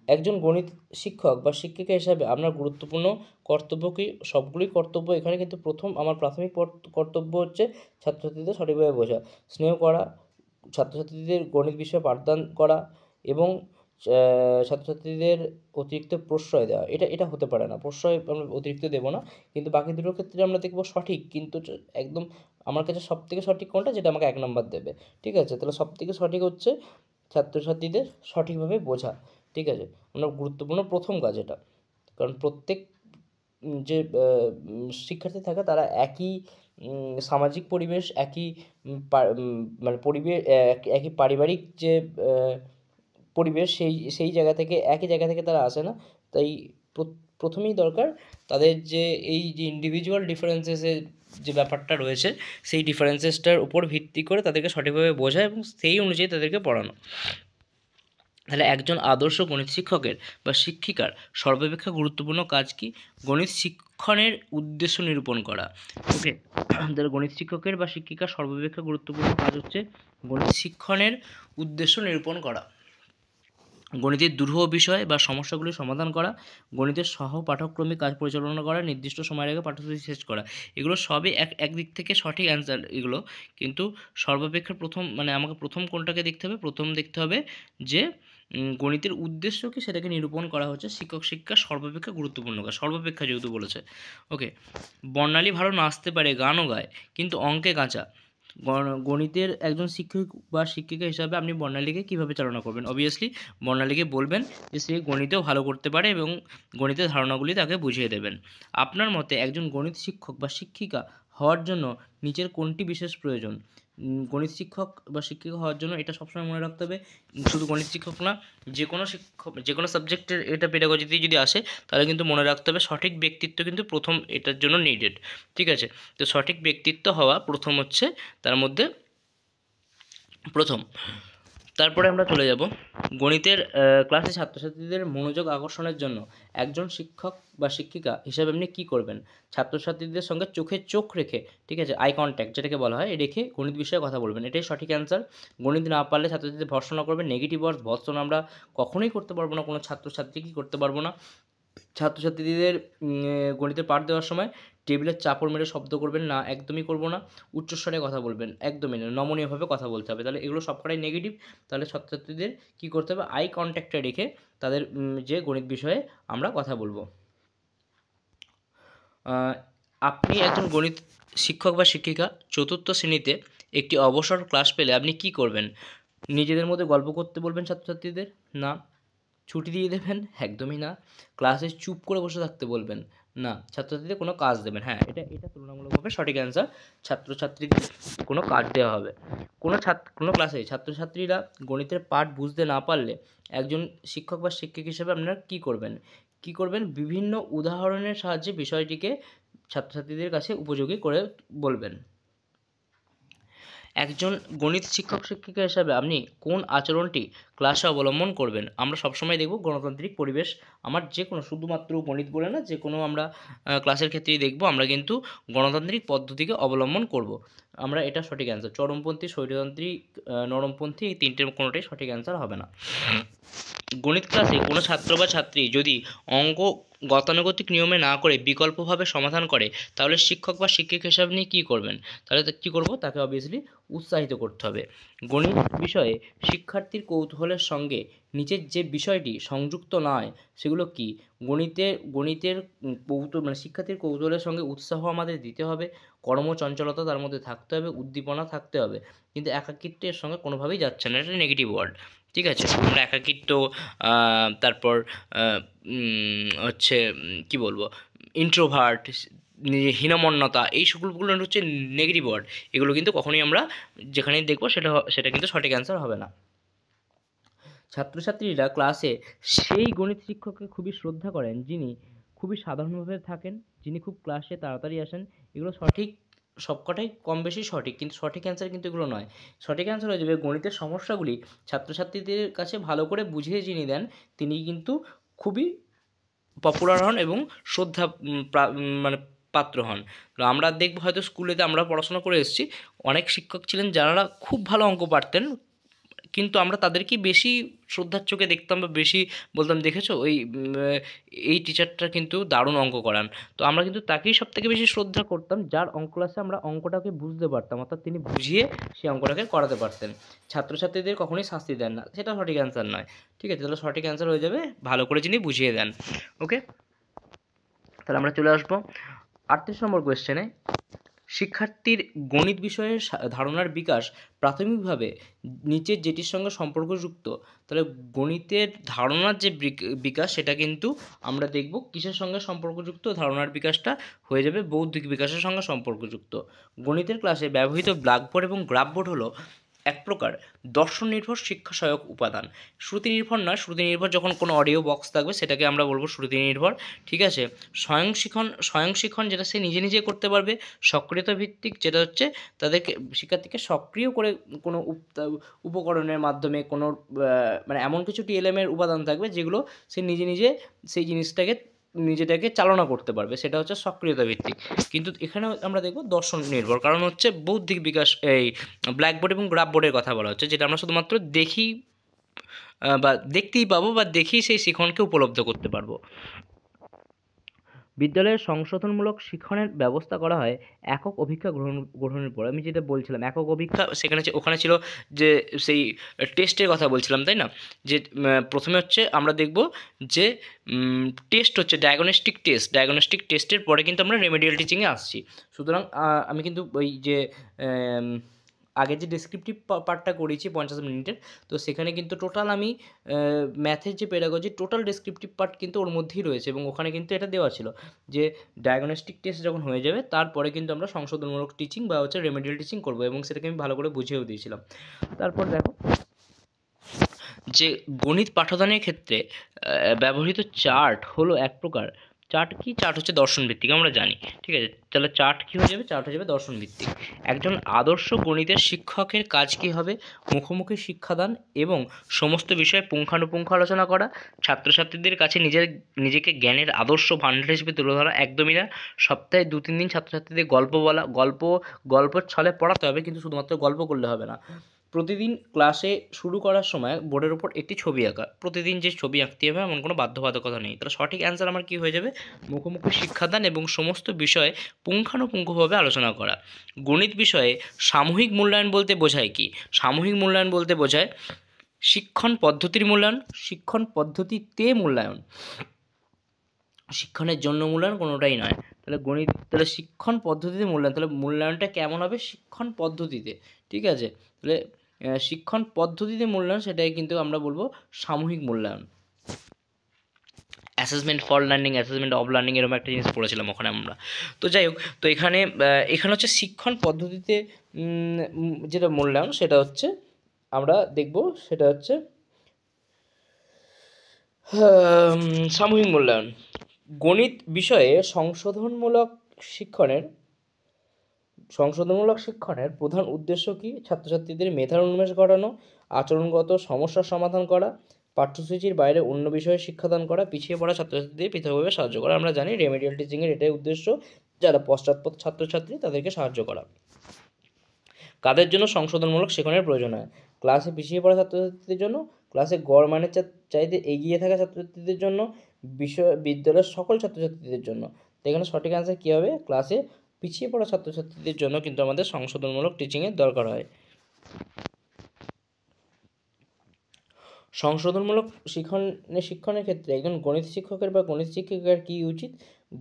একজন গণিত শিক্ষক বা শিক্ষিকা হিসাবে আপনার গুরুত্বপূর্ণ কর্তব্য কি? সবগুলোই কর্তব্য। এখানে কিন্তু আমার প্রাথমিক কর্তব্য হচ্ছে ছাত্রছাত্রীদের সঠিকভাবে বোঝা, স্নেহ করা, ছাত্রছাত্রীদের গণিত বিষয়ে পাঠদান করা, এবং ছাত্রছাত্রীদের অতিরিক্ত প্রশ্রয় দেওয়া। এটা হতে পারে না, প্রশ্রয় আমরা অতিরিক্ত দেবো না। কিন্তু বাকি দুটোর ক্ষেত্রে আমরা দেখবো সঠিক, কিন্তু একদম আমার কাছে সবথেকে সঠিক কোনটা, যেটা আমাকে 1 নম্বর দেবে। ঠিক আছে, তাহলে সবথেকে সঠিক হচ্ছে ছাত্রছাত্রীদের সঠিকভাবে বোঝা। ঠিক আছে, আমরা গুরুত্বপূর্ণ প্রথম কাজ এটা, কারণ প্রত্যেক যে শিক্ষার্থী থাকে তারা একই সামাজিক পরিবেশ, একই মানে পরিবেশ, একই পারিবারিক যে পরিবেশ, সেই জায়গা থেকে, একই জায়গা থেকে তারা আসে না। তাই প্রথমেই দরকার তাদের যে এই যে ইন্ডিভিজুয়াল ডিফারেন্সেসের যে ব্যাপারটা রয়েছে, সেই ডিফারেন্সেসটার উপর ভিত্তি করে তাদেরকে সঠিকভাবে বোঝা এবং সেই অনুযায়ী তাদেরকে পড়ানো। তাহলে একজন আদর্শ গণিত শিক্ষকের বা শিক্ষিকার সর্বাপেক্ষা গুরুত্বপূর্ণ কাজ কি? গণিত শিক্ষণের উদ্দেশ্য নিরূপণ করা। ওকে, তাহলে গণিত শিক্ষকের বা শিক্ষিকার সর্বাপেক্ষা গুরুত্বপূর্ণ কাজ হচ্ছে গণিত শিক্ষণের উদ্দেশ্য নিরূপণ করা, গণিতের দুরূহ বিষয় বা সমস্যাগুলি সমাধান করা, গণিতের সহ পাঠক্রমিক কাজ পরিচালনা করা, নির্দিষ্ট সময়ের আগে পাঠ্যসূচি শেষ করা। এগুলো সবই একদিক থেকে সঠিক অ্যান্সার এগুলো, কিন্তু সর্বাপেক্ষা আমাকে প্রথম কোনটাকে দেখতে হবে? প্রথম দেখতে হবে যে গণিতের উদ্দেশ্য কি সেটাকে নিরূপণ করা হচ্ছে শিক্ষক শিক্ষার সর্বাপেক্ষা গুরুত্বপূর্ণ কাজ, সর্বাপেক্ষা যেহেতু বলেছে। ওকে, বর্ণালী ভালো নাচতে পারে, গানও গায়, কিন্তু অঙ্কে কাঁচা। গণিতের একজন শিক্ষক বা শিক্ষিকা হিসাবে আপনি বর্ণালীকে কীভাবে চালনা করবেন? অবভিয়াসলি বর্ণালীকে বলবেন যে সে গণিতেও ভালো করতে পারে এবং গণিতের ধারণাগুলি তাকে বুঝিয়ে দেবেন। আপনার মতে একজন গণিত শিক্ষক বা শিক্ষিকা হওয়ার জন্য নিচের কোনটি বিশেষ প্রয়োজন? গণিত শিক্ষক বা শিক্ষিকা হওয়ার জন্য এটা সবসময় মনে রাখতে হবে, শুধু গণিত শিক্ষক না, যে কোনো শিক্ষক, যে কোনো সাবজেক্টের এটা পেডাগজিতেই যদি আসে তাহলে কিন্তু মনে রাখতে হবে সঠিক ব্যক্তিত্ব কিন্তু প্রথম এটার জন্য নিডেড। ঠিক আছে, তো সঠিক ব্যক্তিত্ব হওয়া প্রথম হচ্ছে তার মধ্যে প্রথম। তারপরে আমরা চলে যাব গণিতের ক্লাসে ছাত্রছাত্রীদের মনোযোগ আকর্ষণের জন্য একজন শিক্ষক বা শিক্ষিকা হিসাবে আপনি কী করবেন? ছাত্রছাত্রীদের সঙ্গে চোখে চোখ রেখে, ঠিক আছে, আই কন্ট্যাক্ট যেটাকে বলা হয়, রেখে গণিত বিষয়ে কথা বলবেন, এটাই সঠিক অ্যান্সার। গণিত না পারলে ছাত্রছাত্রীদের ভর্ৎসনা করবেন, নেগেটিভ ওয়ার্ডস ভর্ৎসনা আমরা কখনোই করতে পারবো না, কোনো ছাত্রছাত্রী কি করতে পারবো না। ছাত্রছাত্রীদের গণিতের পাঠ দেওয়ার সময় টেবিলের চাপড় মেরে শব্দ করবেন না, একদমই করব না। উচ্চস্বরে কথা বলবেন, একদমই না, নমনীয়ভাবে কথা বলতে হবে। তাহলে এগুলো সবকটাই নেগেটিভ। তাহলে ছাত্রছাত্রীদের কী করতে হবে? আই কন্ট্যাক্টে রেখে তাদের যে গণিত বিষয়ে আমরা কথা বলবো। আপনি একজন গণিত শিক্ষক বা শিক্ষিকা চতুর্থ শ্রেণীতে একটি অবসর ক্লাস পেলে আপনি কী করবেন? নিজেদের মধ্যে গল্প করতে বলবেন ছাত্রছাত্রীদের? না। ছুটি দিয়ে দেবেন? একদমই না। ক্লাসে চুপ করে বসে থাকতে বলবেন? না। ছাত্রছাত্রীদের কোনো কাজ দেবেন? হ্যাঁ, এটা তুলনামূলকভাবে সঠিক অ্যান্সার। ছাত্রছাত্রীদের কোনো কাজ দেওয়া হবে। কোনো ক্লাসে ছাত্রছাত্রীরা গণিতের পাঠ বুঝতে না পারলে একজন শিক্ষক বা শিক্ষিকা হিসেবে আপনারা কী করবেন? বিভিন্ন উদাহরণের সাহায্যে বিষয়টিকে ছাত্রছাত্রীদের কাছে উপযোগী করে বলবেন। একজন গণিত শিক্ষক শিক্ষিকা হিসাবে আপনি কোন আচরণটি ক্লাসে অবলম্বন করবেন? আমরা সবসময় দেখব গণতান্ত্রিক পরিবেশ, আমার যে কোনো, শুধুমাত্র গণিত বলে না, যে কোনো আমরা ক্লাসের ক্ষেত্রেই দেখব আমরা কিন্তু গণতান্ত্রিক পদ্ধতিকে অবলম্বন করব। আমরা এটা সঠিক অ্যান্সার। চরমপন্থী, স্বৈরতান্ত্রিক, নরমপন্থী, এই তিনটের কোনোটাই সঠিক অ্যান্সার হবে না। গণিত ক্লাসে কোনো ছাত্র বা ছাত্রী যদি অঙ্ক গতানুগতিক নিয়মে না করে বিকল্পভাবে সমাধান করে তাহলে শিক্ষক বা শিক্ষিকা হিসাবে নিয়ে কী করবেন? তাহলে কী করব? তাকে অবভিয়াসলি উৎসাহিত করতে হবে। গণিত বিষয়ে শিক্ষার্থীর কৌতূহলের সঙ্গে নিচের যে বিষয়টি সংযুক্ত নয় সেগুলো কি? গণিতের শিক্ষার্থীর কৌতূহলের সঙ্গে উৎসাহ আমাদের দিতে হবে, কর্মচঞ্চলতা তার মধ্যে থাকতে হবে, উদ্দীপনা থাকতে হবে, কিন্তু একাকিত্বের সঙ্গে কোনোভাবেই যাচ্ছে না, এটা নেগেটিভ ওয়ার্ড। ঠিক আছে, আমরা একাকিত্ব, তারপর হচ্ছে কী বলবো, ইন্ট্রোভার্ট, হীনমন্যতা, এই সকলগুলো হচ্ছে নেগেটিভ ওয়ার্ড। এগুলো কিন্তু কখনোই আমরা যেখানেই দেখবো সেটা কিন্তু সঠিক অ্যান্সার হবে না। ছাত্রছাত্রীরা ক্লাসে সেই গণিত শিক্ষককে খুবই শ্রদ্ধা করেন যিনি খুবই সাধারণভাবে থাকেন, যিনি খুব ক্লাসে তাড়াতাড়ি আসেন। এগুলো সঠিক, সবকটাই কম বেশি সঠিক, কিন্তু সঠিক অ্যান্সার কিন্তু এগুলো নয়। সঠিক অ্যান্সার হয়ে যাবে গণিতের সমস্যাগুলি ছাত্রছাত্রীদের কাছে ভালো করে বুঝিয়ে যিনি দেন তিনি কিন্তু খুবই পপুলার হন এবং শ্রদ্ধা পাত্র হন। আমরা দেখব হয়তো স্কুলেতে আমরা পড়াশোনা করে এসেছি, অনেক শিক্ষক ছিলেন যারা খুব ভালো অঙ্ক পারতেন, কিন্তু আমরা তাদেরকেই বেশি শ্রদ্ধার চোখে দেখতাম বা বেশি বলতাম, দেখেছো এই টিচারটা কিন্তু দারুণ অঙ্ক করান। তো আমরা কিন্তু তাকেই সবথেকে বেশি শ্রদ্ধা করতাম যার অঙ্ক ক্লাসে আমরা অঙ্কটাকে বুঝতে পারতাম, অর্থাৎ তিনি বুঝিয়ে সেই অঙ্কটাকে করাতে পারতেন। ছাত্রছাত্রীদের কখনোই শাস্তি দেন না, সেটা সঠিক অ্যান্সার নয়। ঠিক আছে, তাহলে সঠিক অ্যান্সার হয়ে যাবে ভালো করে যিনি বুঝিয়ে দেন। ওকে, তাহলে আমরা চলে আসবো 38 নম্বর কোয়েশ্চেনে। শিক্ষার্থীর গণিত বিষয়ে ধারণার বিকাশ প্রাথমিকভাবে নিচের যেটির সঙ্গে সম্পর্কযুক্ত, তাহলে গণিতের ধারণার যে বিকাশ সেটা কিন্তু আমরা দেখব কিসের সঙ্গে সম্পর্কযুক্ত, ধারণার বিকাশটা হয়ে যাবে বৌদ্ধিক বিকাশের সঙ্গে সম্পর্কযুক্ত। গণিতের ক্লাসে ব্যবহৃত ব্ল্যাকবোর্ড এবং গ্রাফবোর্ড হলো এক প্রকার দর্শন নির্ভর শিক্ষা সহায়ক উপাদান। শ্রুতি নির্ভর নয়, শ্রুতি নির্ভর যখন কোনো অডিও বক্স থাকবে সেটাকে আমরা বলবো শ্রুতি নির্ভর, ঠিক আছে। স্বয়ং শিখন যেটা সে নিজে নিজে করতে পারবে। সক্রিয়তা ভিত্তিক যেটা হচ্ছে তাদেরকে শিক্ষার্থীকে সক্রিয় করে কোনো উপকরণের মাধ্যমে কোনো মানে এমন কিছু টিএলএমের উপাদান থাকবে যেগুলো সে নিজে নিজে সেই জিনিসটাকে নিজেটাকে চালনা করতে পারবে, সেটা হচ্ছে সক্রিয়তা ভিত্তিক। কিন্তু এখানে আমরা দেখব দর্শন নির্ভর, কারণ হচ্ছে বৌদ্ধিক বিকাশ এই ব্ল্যাকবোর্ড এবং গ্রাফবোর্ডের কথা বলা হচ্ছে, যেটা আমরা শুধুমাত্র দেখি বা দেখতেই পাবো বা দেখেই সেই শিখনকে উপলব্ধ করতে পারবো। বিদ্যালয়ের সংশোধনমূলক শিক্ষণের ব্যবস্থা করা হয় একক অভিজ্ঞা গ্রহণের পর। আমি যেটা বলছিলাম একক অভিজ্ঞা, সেখানে ওখানে ছিল যে সেই টেস্টের কথা বলছিলাম, তাই না? যে প্রথমে হচ্ছে আমরা দেখব যে টেস্ট হচ্ছে ডায়াগনস্টিক টেস্টের পরে কিন্তু আমরা রেমেডিয়াল টিচিংয়ে আসছি। সুতরাং আমি কিন্তু ওই যে আগে যে ডেসক্রিপটিভ পার্টটা করেছি 50 মিনিটের, তো সেখানে কিন্তু টোটাল আমি ম্যাথের যে পেডাগজি টোটাল ডেসক্রিপটিভ পার্ট কিন্তু ওর মধ্যেই রয়েছে, এবং ওখানে কিন্তু এটা দেওয়া ছিল যে ডায়াগনস্টিক টেস্ট যখন হয়ে যাবে তারপরে কিন্তু আমরা সংশোধনমূলক টিচিং বা হচ্ছে রেমেডিয়াল টিচিং করবো, এবং সেটাকে আমি ভালো করে বুঝিয়েও দিয়েছিলাম। তারপর দেখো যে গণিত পাঠদানের ক্ষেত্রে ব্যবহৃত চার্ট হলো এক প্রকার চার্ট হচ্ছে দর্শন ভিত্তিক, আমরা জানি, ঠিক আছে। তাহলে চার্ট কী হয়ে যাবে? চার্ট হয়ে যাবে দর্শন ভিত্তিক। একজন আদর্শ গণিতের শিক্ষকের কাজ কী হবে? মুখোমুখি শিক্ষাদান এবং সমস্ত বিষয়ে পুঙ্খানুপুঙ্খ আলোচনা করা, ছাত্রছাত্রীদের কাছে নিজেকে জ্ঞানের আদর্শ ভাণ্ডার হিসেবে তুলে ধরা। একদমই না, সপ্তাহে 2-3 দিন ছাত্রছাত্রীদের গল্প বলা, গল্পের ছলে পড়াতে হবে, কিন্তু শুধুমাত্র গল্প করলে হবে না। প্রতিদিন ক্লাসে শুরু করার সময় বোর্ডের উপর একটি ছবি আঁকা, প্রতিদিন যে ছবি আঁকতে হবে এমন কোনো বাধ্যবাধকতা নেই। তাহলে সঠিক অ্যান্সার আমার কী হয়ে যাবে? মুখোমুখি শিক্ষাদান এবং সমস্ত বিষয়ে পুঙ্খানুপুঙ্খভাবে আলোচনা করা। গণিত বিষয়ে সামূহিক মূল্যায়ন বলতে বোঝায় কি? সামূহিক মূল্যায়ন বলতে বোঝায় শিক্ষণ পদ্ধতির মূল্যায়ন, শিক্ষণ পদ্ধতিতে মূল্যায়ন, শিক্ষণের জন্য মূল্যায়ন কোনোটাই নয়। তাহলে শিক্ষণ পদ্ধতিতে মূল্যায়ন, তাহলে মূল্যায়নটা কেমন হবে? শিক্ষণ পদ্ধতিতে, ঠিক আছে। তাহলে শিক্ষণ পদ্ধতিতে মূল্যায়ন, সেটাই কিন্তু আমরা বলবো সামূহিক মূল্যায়ন। Assessment for learning, assessment of learning, এরকম একটা জিনিস পড়েছিলাম ওখানে আমরা। তো যাই হোক, তো এখানে হচ্ছে শিক্ষণ পদ্ধতিতে যেটা মূল্যায়ন, সেটা হচ্ছে আমরা দেখব সেটা হচ্ছে সামূহিক মূল্যায়ন। গণিত বিষয়ে সংশোধনমূলক শিক্ষণের প্রধান উদ্দেশ্য কি? ছাত্রছাত্রীদের মেধার উন্মেষ ঘটানো, আচরণগত সমস্যার সমাধান করা, পাঠ্যসূচির বাইরে অন্য বিষয়ে শিক্ষাদান করা, পিছিয়ে পড়া ছাত্রছাত্রীদের পৃথকভাবে সাহায্য করা। আমরা জানি রেমেডিয়াল টিচিংয়ের এটাই উদ্দেশ্য, যারা পশ্চাৎপদ ছাত্রছাত্রী তাদেরকে সাহায্য করা। কাদের জন্য সংশোধনমূলক শিক্ষণের প্রয়োজন হয়? ক্লাসে পিছিয়ে পড়া ছাত্রছাত্রীদের জন্য, ক্লাসে গড় মানের চাইতে এগিয়ে থাকা ছাত্রছাত্রীদের জন্য, বিদ্যালয়ের সকল ছাত্রছাত্রীদের জন্য। তো এখানে সঠিক অ্যান্সার কী হবে? ক্লাসে পিছিয়ে পড়া ছাত্রছাত্রীদের জন্য কিন্তু আমাদের সংশোধনমূলক টিচিংয়ের দরকার হয়। সংশোধনমূলক শিক্ষণের ক্ষেত্রে একজন গণিত শিক্ষকের বা গণিত শিক্ষিকার কী উচিত?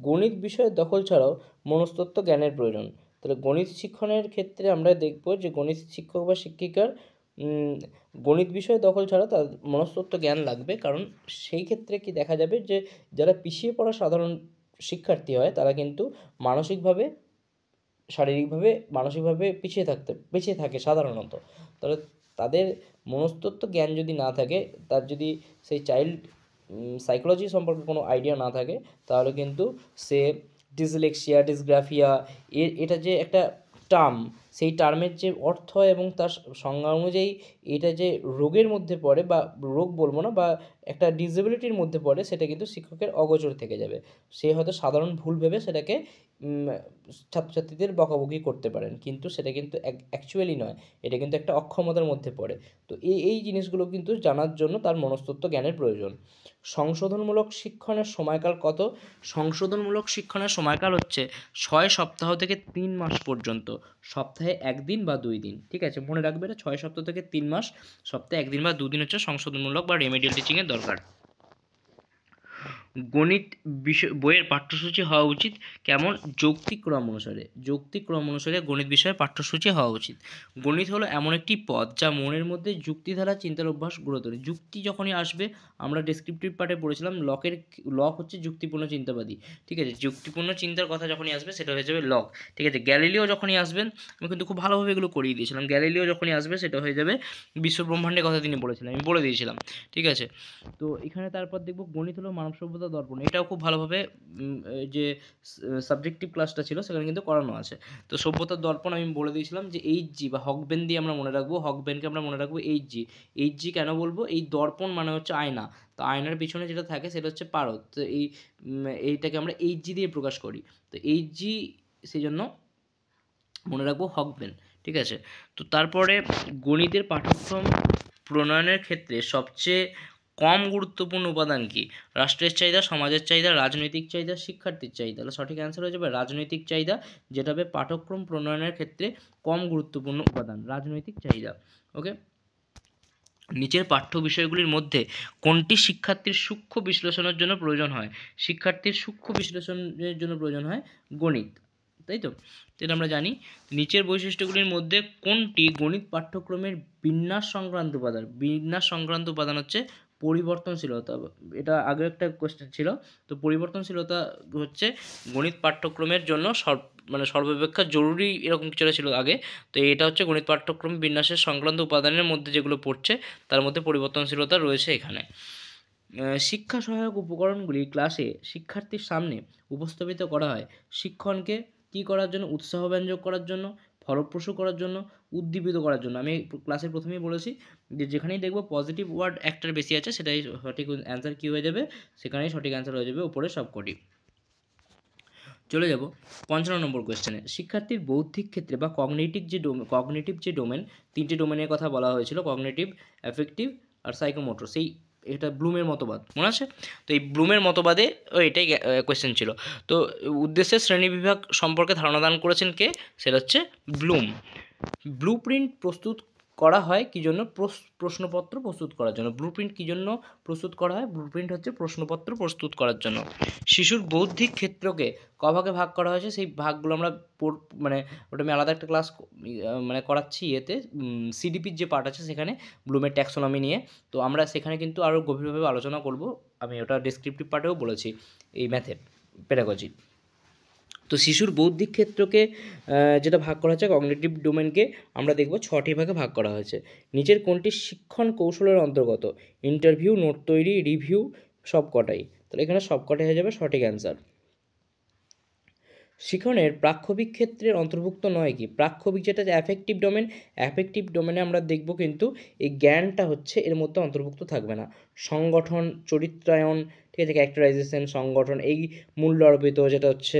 গণিত বিষয়ের দখল ছাড়াও মনস্তত্ত্ব জ্ঞানের প্রয়োজন। তাহলে গণিত শিক্ষণের ক্ষেত্রে আমরা দেখব যে গণিত শিক্ষক বা শিক্ষিকার গণিত বিষয়ে দখল ছাড়া তার মনস্তত্ত্ব জ্ঞান লাগবে, কারণ সেই ক্ষেত্রে কি দেখা যাবে যে যারা পিছিয়ে পড়া সাধারণ শিক্ষার্থী হয় তারা কিন্তু মানসিকভাবে, শারীরিকভাবে, মানসিকভাবে পিছিয়ে থাকে সাধারণত। তাহলে তাদের মনস্তত্ত্ব জ্ঞান যদি না থাকে, তার যদি সেই চাইল্ড সাইকোলজি সম্পর্কে কোনো আইডিয়া না থাকে, তাহলে কিন্তু সে ডিসলেক্সিয়া, ডিসগ্রাফিয়া এটা যে একটা টার্ম, সেই টার্মের যে অর্থ এবং তার সংজ্ঞা অনুযায়ী এটা যে রোগের মধ্যে পড়ে, বা রোগ বলবো না, বা একটা ডিসেবিলিটির মধ্যে পড়ে, সেটা কিন্তু শিক্ষকের অগোচর থেকে যাবে। সে হয়তো সাধারণ ভুল ভেবে সেটাকে ছাত্রছাত্রীদের বকাবকি করতে পারেন, কিন্তু সেটা কিন্তু অ্যাকচুয়ালি নয়, এটা কিন্তু একটা অক্ষমতার মধ্যে পড়ে। তো এই জিনিসগুলো কিন্তু জানার জন্য তার মনস্তত্ত্ব জ্ঞানের প্রয়োজন। সংশোধনমূলক শিক্ষণের সময়কাল কত? সংশোধনমূলক শিক্ষণের সময়কাল হচ্ছে 6 সপ্তাহ থেকে 3 মাস পর্যন্ত, সপ্তাহে 1 দিন বা 2 দিন, ঠিক আছে। মনে রাখবে এটা 6 সপ্তাহ থেকে 3 মাস, সপ্তাহে 1 দিন বা 2 দিন হচ্ছে সংশোধনমূলক বা রেমেডিয়াল টিচিংয়ের দরকার। গণিত বিষয় বইয়ের পাঠ্যসূচি হওয়া উচিত কেমন? যৌক্তিক ক্রম অনুসারে। যৌক্তিক ক্রম অনুসারে গণিত বিষয়ের পাঠ্যসূচি হওয়া উচিত। গণিত হলো এমন একটি পদ যা মনের মধ্যে যুক্তি দ্বারা চিন্তার অভ্যাস গড়ে তোলে। যুক্তি যখনই আসবে, আমরা ডেসক্রিপটিভ পার্টে পড়েছিলাম লক হচ্ছে যুক্তিপূর্ণ চিন্তাবাদী, ঠিক আছে? যুক্তিপূর্ণ চিন্তার কথা যখনই আসবে সেটা হয়ে যাবে লক, ঠিক আছে? গ্যালিলিও যখনই আসবেন, আমি কিন্তু খুব ভালোভাবে এগুলো করিয়ে দিয়েছিলাম। গ্যালিলিও যখনই আসবে সেটা হয়ে যাবে বিশ্বব্রহ্মাণ্ডের কথা তিনি বলেছিলেন, আমি বলে দিয়েছিলাম, ঠিক আছে? তো এখানে তারপর দেখব গণিত হলো মানব সভ্যতা দর্পণ। এটাও খুব ভালোভাবে যে সাবজেক্টিভ ক্লাসটা ছিল সেখানে কিন্তু করানো আছে। তো সভ্যতার দর্পণ আমি বলে দিয়েছিলাম যে এইচজি বা হকবেন দিয়ে আমরা মনে রাখবো, হকবেনকে আমরা মনে রাখবো এইচজি। এইচজি কেন বলবো? এই দর্পণ মানে হচ্ছে আয়না, তো আয়নার পিছনে যেটা থাকে সেটা হচ্ছে পারদ। তো এইটাকে আমরা এইচজি দিয়ে প্রকাশ করি, তো এইচজি সেই জন্য মনে রাখবো হকবেন, ঠিক আছে? তো তারপরে গণিতের পাঠ্যক্রম প্রণয়নের ক্ষেত্রে সবচেয়ে কম গুরুত্বপূর্ণ উপাদান কি? রাষ্ট্রের চাহিদা, সমাজের চাহিদা, রাজনৈতিক চাহিদা, শিক্ষার্থীর চাহিদা। তাহলে সঠিক অ্যান্সার হয়ে যাবে রাজনৈতিক চাহিদা, যেটা হবে পাঠ্যক্রম প্রণয়নের ক্ষেত্রে কম গুরুত্বপূর্ণ উপাদান, রাজনৈতিক চাহিদা। ওকে, নিচের পাঠ্য বিষয়গুলির মধ্যে কোনটি শিক্ষার্থীর সূক্ষ্ম বিশ্লেষণের জন্য প্রয়োজন হয়? শিক্ষার্থীর সূক্ষ্ম বিশ্লেষণের জন্য প্রয়োজন হয় গণিত, তাই তো? এটা আমরা জানি। নিচের বৈশিষ্ট্যগুলির মধ্যে কোনটি গণিত পাঠ্যক্রমের বিন্যাস সংক্রান্ত উপাদান? বিন্যাস সংক্রান্ত উপাদান হচ্ছে পরিবর্তনশীলতা। এটা আগে একটা কোয়েশ্চেন ছিল। তো পরিবর্তনশীলতা হচ্ছে গণিত পাঠ্যক্রমের জন্য সর্বাপেক্ষা জরুরি, এরকম কিছু ছিল আগে। তো এটা হচ্ছে গণিত পাঠ্যক্রম বিন্যাসের সংক্রান্ত উপাদানের মধ্যে যেগুলো পড়ছে তার মধ্যে পরিবর্তনশীলতা রয়েছে এখানে। শিক্ষা সহায়ক উপকরণগুলি ক্লাসে শিক্ষার্থীর সামনে উপস্থাপিত করা হয় শিক্ষণকে কী করার জন্য? উৎসাহব্যঞ্জক করার জন্য, ফলপ্রসূ করার জন্য, উদ্দীপিত করার জন্য। আমি ক্লাসের প্রথমেই বলেছি যে যেখানেই দেখবো পজিটিভ ওয়ার্ড একটার বেশি আছে সেটাই সঠিক অ্যান্সার কী হয়ে যাবে, সেখানেই সঠিক অ্যান্সার হয়ে যাবে উপরে সবকটি। চলে যাব 55 নম্বর কোয়েশ্চেনে। শিক্ষার্থীর বৌদ্ধিক ক্ষেত্রে বা কগনিটিভ যে ডোমেন, তিনটে ডোমেনের কথা বলা হয়েছিল, কগনিটিভ, অ্যাফেক্টিভ আর সাইকোমোটর। এটা ব্লুমের মতবাদ, মনে আছে? তো এই ব্লুমের মতবাদে এটাই কোয়েশ্চেন ছিল। তো উদ্দেশ্যে শ্রেণীবিভাগ সম্পর্কে ধারণা দান করেছেন কে? সেটা হচ্ছে ব্লুম। ব্লুপ্রিন্ট প্রস্তুত করা হয় কী জন্য? প্রশ্নপত্র প্রস্তুত করার জন্য। ব্লুপ্রিন্ট কী জন্য প্রস্তুত করা হয়? ব্লুপ্রিন্ট হচ্ছে প্রশ্নপত্র প্রস্তুত করার জন্য। শিশুর বৌদ্ধিক ক্ষেত্রকে কভাগে ভাগ করা হয়েছে, সেই ভাগগুলো আমরা ওটা আমি আলাদা একটা ক্লাস করাচ্ছি সিডিপির যে পার্ট আছে সেখানে ব্লুমের ট্যাক্সোনমি নিয়ে। তো আমরা সেখানে কিন্তু আরও গভীরভাবে আলোচনা করব। আমি ওটা ডেসক্রিপটিভ পার্টেও বলেছি এই ম্যাথের পেডাগজি। তো শিশুর বৌদ্ধিক ক্ষেত্রকে যেটা ভাগ করা হয়েছে, কগনিটিভ ডোমেনকে আমরা দেখব 6টি ভাগে ভাগ করা হয়েছে। নিচের কোনটি শিক্ষণ কৌশলের অন্তর্গত? ইন্টারভিউ, নোট তৈরি, রিভিউ, সবকটাই। তাহলে এখানে সবকটাই হয়ে যাবে সঠিক অ্যান্সার। শিক্ষণের প্রাক্ষবিক ক্ষেত্রের অন্তর্ভুক্ত নয় কি? প্রাক্ষবিক যেটা অ্যাফেক্টিভ ডোমেন, অ্যাফেক্টিভ ডোমেনে আমরা দেখব কিন্তু এই জ্ঞানটা হচ্ছে এর মধ্যে অন্তর্ভুক্ত থাকবে না। সংগঠন, চরিত্রায়ন, ঠিক আছে, ক্যারেক্টারাইজেশন, সংগঠন, এই মূল্য আরোপিত যেটা হচ্ছে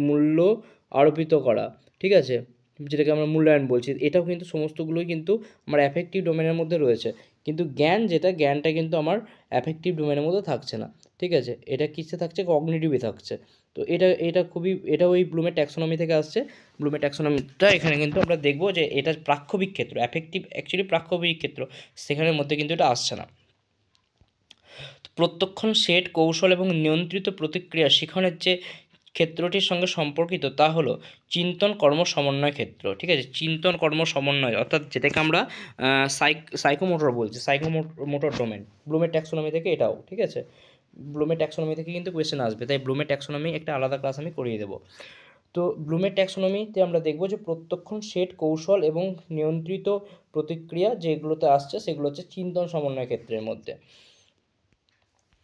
মূল্য আরোপিত করা, ঠিক আছে, যেটাকে আমরা মূল্যায়ন বলছি, এটাও কিন্তু সমস্তগুলোই কিন্তু আমার অ্যাফেক্টিভ ডোমেনের মধ্যে রয়েছে। কিন্তু জ্ঞানটা কিন্তু আমার অ্যাফেক্টিভ ডোমেনের মধ্যে থাকছে না, ঠিক আছে? এটা কিসে থাকছে? কগনিটিভে থাকছে। তো এটা ওই ব্লুমের ট্যাক্সোনমি থেকে আসছে। ব্লুমের ট্যাক্সোনমিটা এখানে কিন্তু আমরা দেখব যে এটা প্রাক্ষবিক ক্ষেত্র, অ্যাফেক্টিভ অ্যাকচুয়ালি প্রাক্ষবিক ক্ষেত্র, সেখানের মধ্যে কিন্তু এটা আসছে না। প্রত্যক্ষণ সেট, কৌশল এবং নিয়ন্ত্রিত প্রতিক্রিয়া শিখনের যে ক্ষেত্রটির সঙ্গে সম্পর্কিত তা হলো চিন্তন কর্ম সমন্বয় ক্ষেত্র, ঠিক আছে? চিন্তন কর্ম সমন্বয়, অর্থাৎ যেটাকে আমরা সাইকোমোটর বলছি, সাইকোমোটর ডোমেন, ব্লুমের ট্যাক্সোনমি থেকে এটাও, ঠিক আছে? ব্লুমের ট্যাক্সোনমি থেকে কিন্তু কোয়েশ্চেন আসবে, তাই ব্লুমের ট্যাক্সোনমি একটা আলাদা ক্লাস আমি করিয়ে দেবো। তো ব্লুমের ট্যাক্সোনমিতে আমরা দেখব যে প্রত্যক্ষণ সেট, কৌশল এবং নিয়ন্ত্রিত প্রতিক্রিয়া যেগুলোতে আসছে সেগুলো হচ্ছে চিন্তন সমন্বয় ক্ষেত্রের মধ্যে।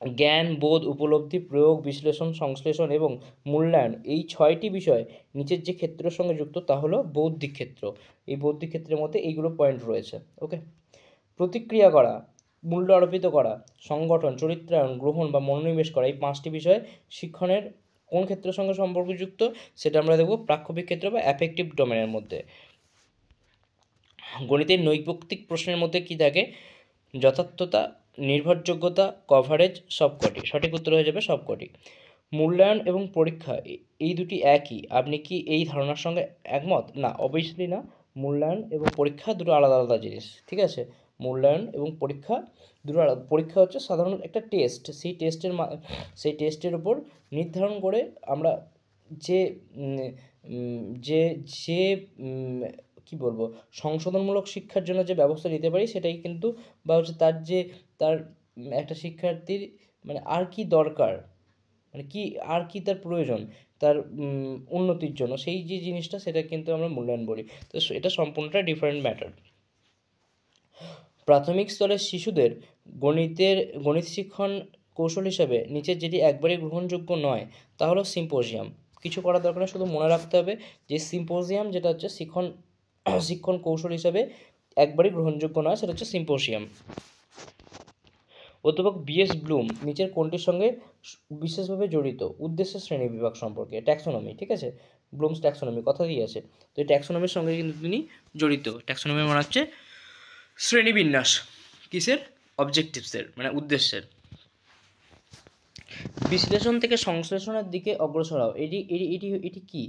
জ্ঞান, বোধ, উপলব্ধি, প্রয়োগ, বিশ্লেষণ, সংশ্লেষণ এবং মূল্যায়ন, এই 6টি বিষয় নিচের যে ক্ষেত্রের সঙ্গে যুক্ত তা হলো বৌদ্ধিক ক্ষেত্র। এই বৌদ্ধিক ক্ষেত্রের মধ্যে এইগুলো পয়েন্ট রয়েছে। ওকে, প্রতিক্রিয়া করা, মূল্য আরোপিত করা, সংগঠন, চরিত্রায়ন, গ্রহণ বা মনোনিবেশ করা, এই 5টি বিষয় শিক্ষণের কোন ক্ষেত্রের সঙ্গে সম্পর্কযুক্ত সেটা আমরা দেখব প্রাক্ষবিক ক্ষেত্র বা অ্যাফেক্টিভ ডোমেনের মধ্যে। গণিতের নৈর্ব্যক্তিক প্রশ্নের মধ্যে কি থাকে? যথার্থতা, নির্ভরযোগ্যতা, কভারেজ, সবকটি। সঠিক উত্তর হয়ে যাবে সবকটি। মূল্যায়ন এবং পরীক্ষা এই দুটি একই, আপনি কি এই ধারণার সঙ্গে একমত? না, অবভিয়াসলি না। মূল্যায়ন এবং পরীক্ষা দুটো আলাদা আলাদা জিনিস, ঠিক আছে? মূল্যায়ন এবং পরীক্ষা দুটো আলাদা। পরীক্ষা হচ্ছে সাধারণ একটা টেস্ট, সেই টেস্টের উপর নির্ধারণ করে আমরা যে যে যে কী বলবো সংশোধনমূলক শিক্ষার জন্য যে ব্যবস্থা নিতে পারি সেটাই কিন্তু, বা হচ্ছে তার একটা শিক্ষার্থীর মানে আর কি দরকার, মানে কি আর কি তার প্রয়োজন তার উন্নতির জন্য, সেই যে জিনিসটা সেটা কিন্তু আমরা মূল্যায়ন বলি। তো এটা সম্পূর্ণটা ডিফারেন্ট ম্যাটার। প্রাথমিক স্তরের শিশুদের গণিত শিক্ষণ কৌশল হিসাবে নিচের যেটি একবারেই গ্রহণযোগ্য নয় তা হলো সিম্পোজিয়াম। কিছু করার দরকার নেই, শুধু মনে রাখতে হবে যে সিম্পোজিয়াম যেটা হচ্ছে শিক্ষণ কৌশল হিসাবে একবারেই গ্রহণযোগ্য নয়, সেটা হচ্ছে সিম্পোজিয়াম। অধ্যাপক বিএস ব্লুম নিচের কোনটির সঙ্গে বিশেষভাবে জড়িত? উদ্দেশ্য শ্রেণী বিভাগ সম্পর্কে, ট্যাক্সোনমি, ঠিক আছে, ব্লুমস ট্যাক্সোনমি কথা দিয়েছে। তো এই ট্যাক্সোনমির সঙ্গে কিন্তু তিনি জড়িত। ট্যাক্সোনমি মানে হচ্ছে শ্রেণীবিন্যাস, কিসের? অবজেক্টিভসের, মানে উদ্দেশ্যের। বিশ্লেষণ থেকে সংশ্লেষণের দিকে অগ্রসর হও, এটি কি?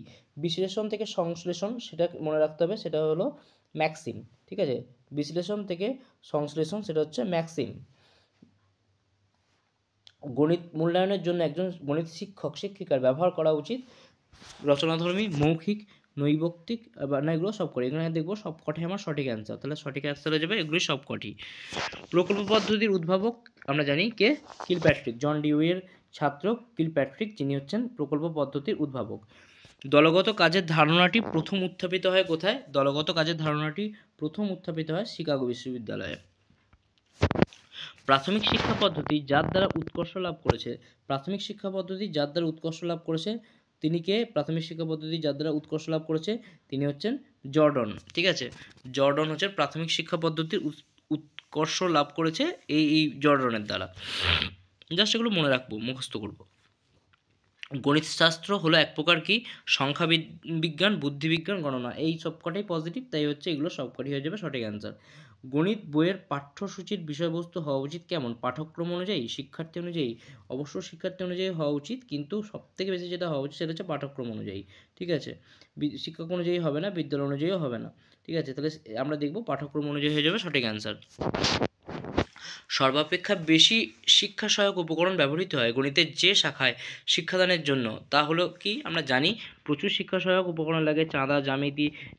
বিশ্লেষণ থেকে সংশ্লেষণ, সেটা মনে রাখতে হবে, সেটা হলো ম্যাক্সিম, ঠিক আছে। বিশ্লেষণ থেকে সংশ্লেষণ সেটা হচ্ছে ম্যাক্সিম। গণিত মূল্যায়নের জন্য একজন গণিত শিক্ষিকার ব্যবহার করা উচিত রচনাধর্মী, মৌখিক, নৈবক্তিক, না এগুলো সবকটি। এখানে দেখবো সবকটি আমার সঠিক অ্যান্সার, তাহলে সঠিক অ্যান্সার হয়ে যাবে এগুলি সবকটি। প্রকল্প পদ্ধতির উদ্ভাবক আমরা জানি কে? কিলপ্যাট্রিক, জন ডিউইয়ের ছাত্র কিলপ্যাট্রিক, যিনি হচ্ছেন প্রকল্প পদ্ধতির উদ্ভাবক। দলগত কাজের ধারণাটি প্রথম উত্থাপিত হয় কোথায়? দলগত কাজের ধারণাটি প্রথম উত্থাপিত হয় শিকাগো বিশ্ববিদ্যালয়ে। প্রাথমিক শিক্ষা পদ্ধতি যার দ্বারা উৎকর্ষ লাভ করেছে, প্রাথমিক শিক্ষা পদ্ধতি যার দ্বারা উৎকর্ষ লাভ করেছে তিনি কে? প্রাথমিক শিক্ষা পদ্ধতি যার দ্বারা উৎকর্ষ লাভ করেছে তিনি হচ্ছেন জর্ডন, ঠিক আছে। জর্ডন হচ্ছে প্রাথমিক শিক্ষা পদ্ধতির উৎকর্ষ লাভ করেছে এই জর্ডনের দ্বারা। জাস্ট এগুলো মনে রাখবো, মুখস্থ করব। গণিতশাস্ত্র হলো এক প্রকার কি? সংখ্যা বিজ্ঞান, বুদ্ধিবিজ্ঞান, গণনা, এই সবকটাই পজিটিভ, তাই হচ্ছে এগুলো সবকটাই হয়ে যাবে সঠিক অ্যান্সার। গণিত বইয়ের পাঠ্যসূচির বিষয়বস্তু হওয়া উচিত কেমন? পাঠ্যক্রম অনুযায়ী, শিক্ষার্থী অনুযায়ী? অবশ্য শিক্ষার্থী অনুযায়ী হওয়া উচিত, কিন্তু সবথেকে বেশি যেটা হওয়া উচিত সেটা হচ্ছে পাঠ্যক্রম অনুযায়ী, ঠিক আছে। শিক্ষক অনুযায়ী হবে না, বিদ্যালয় অনুযায়ীও হবে না, ঠিক আছে। তাহলে আমরা দেখব পাঠ্যক্রম অনুযায়ী হয়ে যাবে সঠিক অ্যান্সার। সর্বাপেক্ষা বেশি শিক্ষা সহায়ক উপকরণ ব্যবহৃত হয় গণিতের যে শাখায় শিক্ষাদানের জন্য তা হলো কি? আমরা জানি প্রচুর শিক্ষা সহায়ক উপকরণ লাগে, চাঁদা,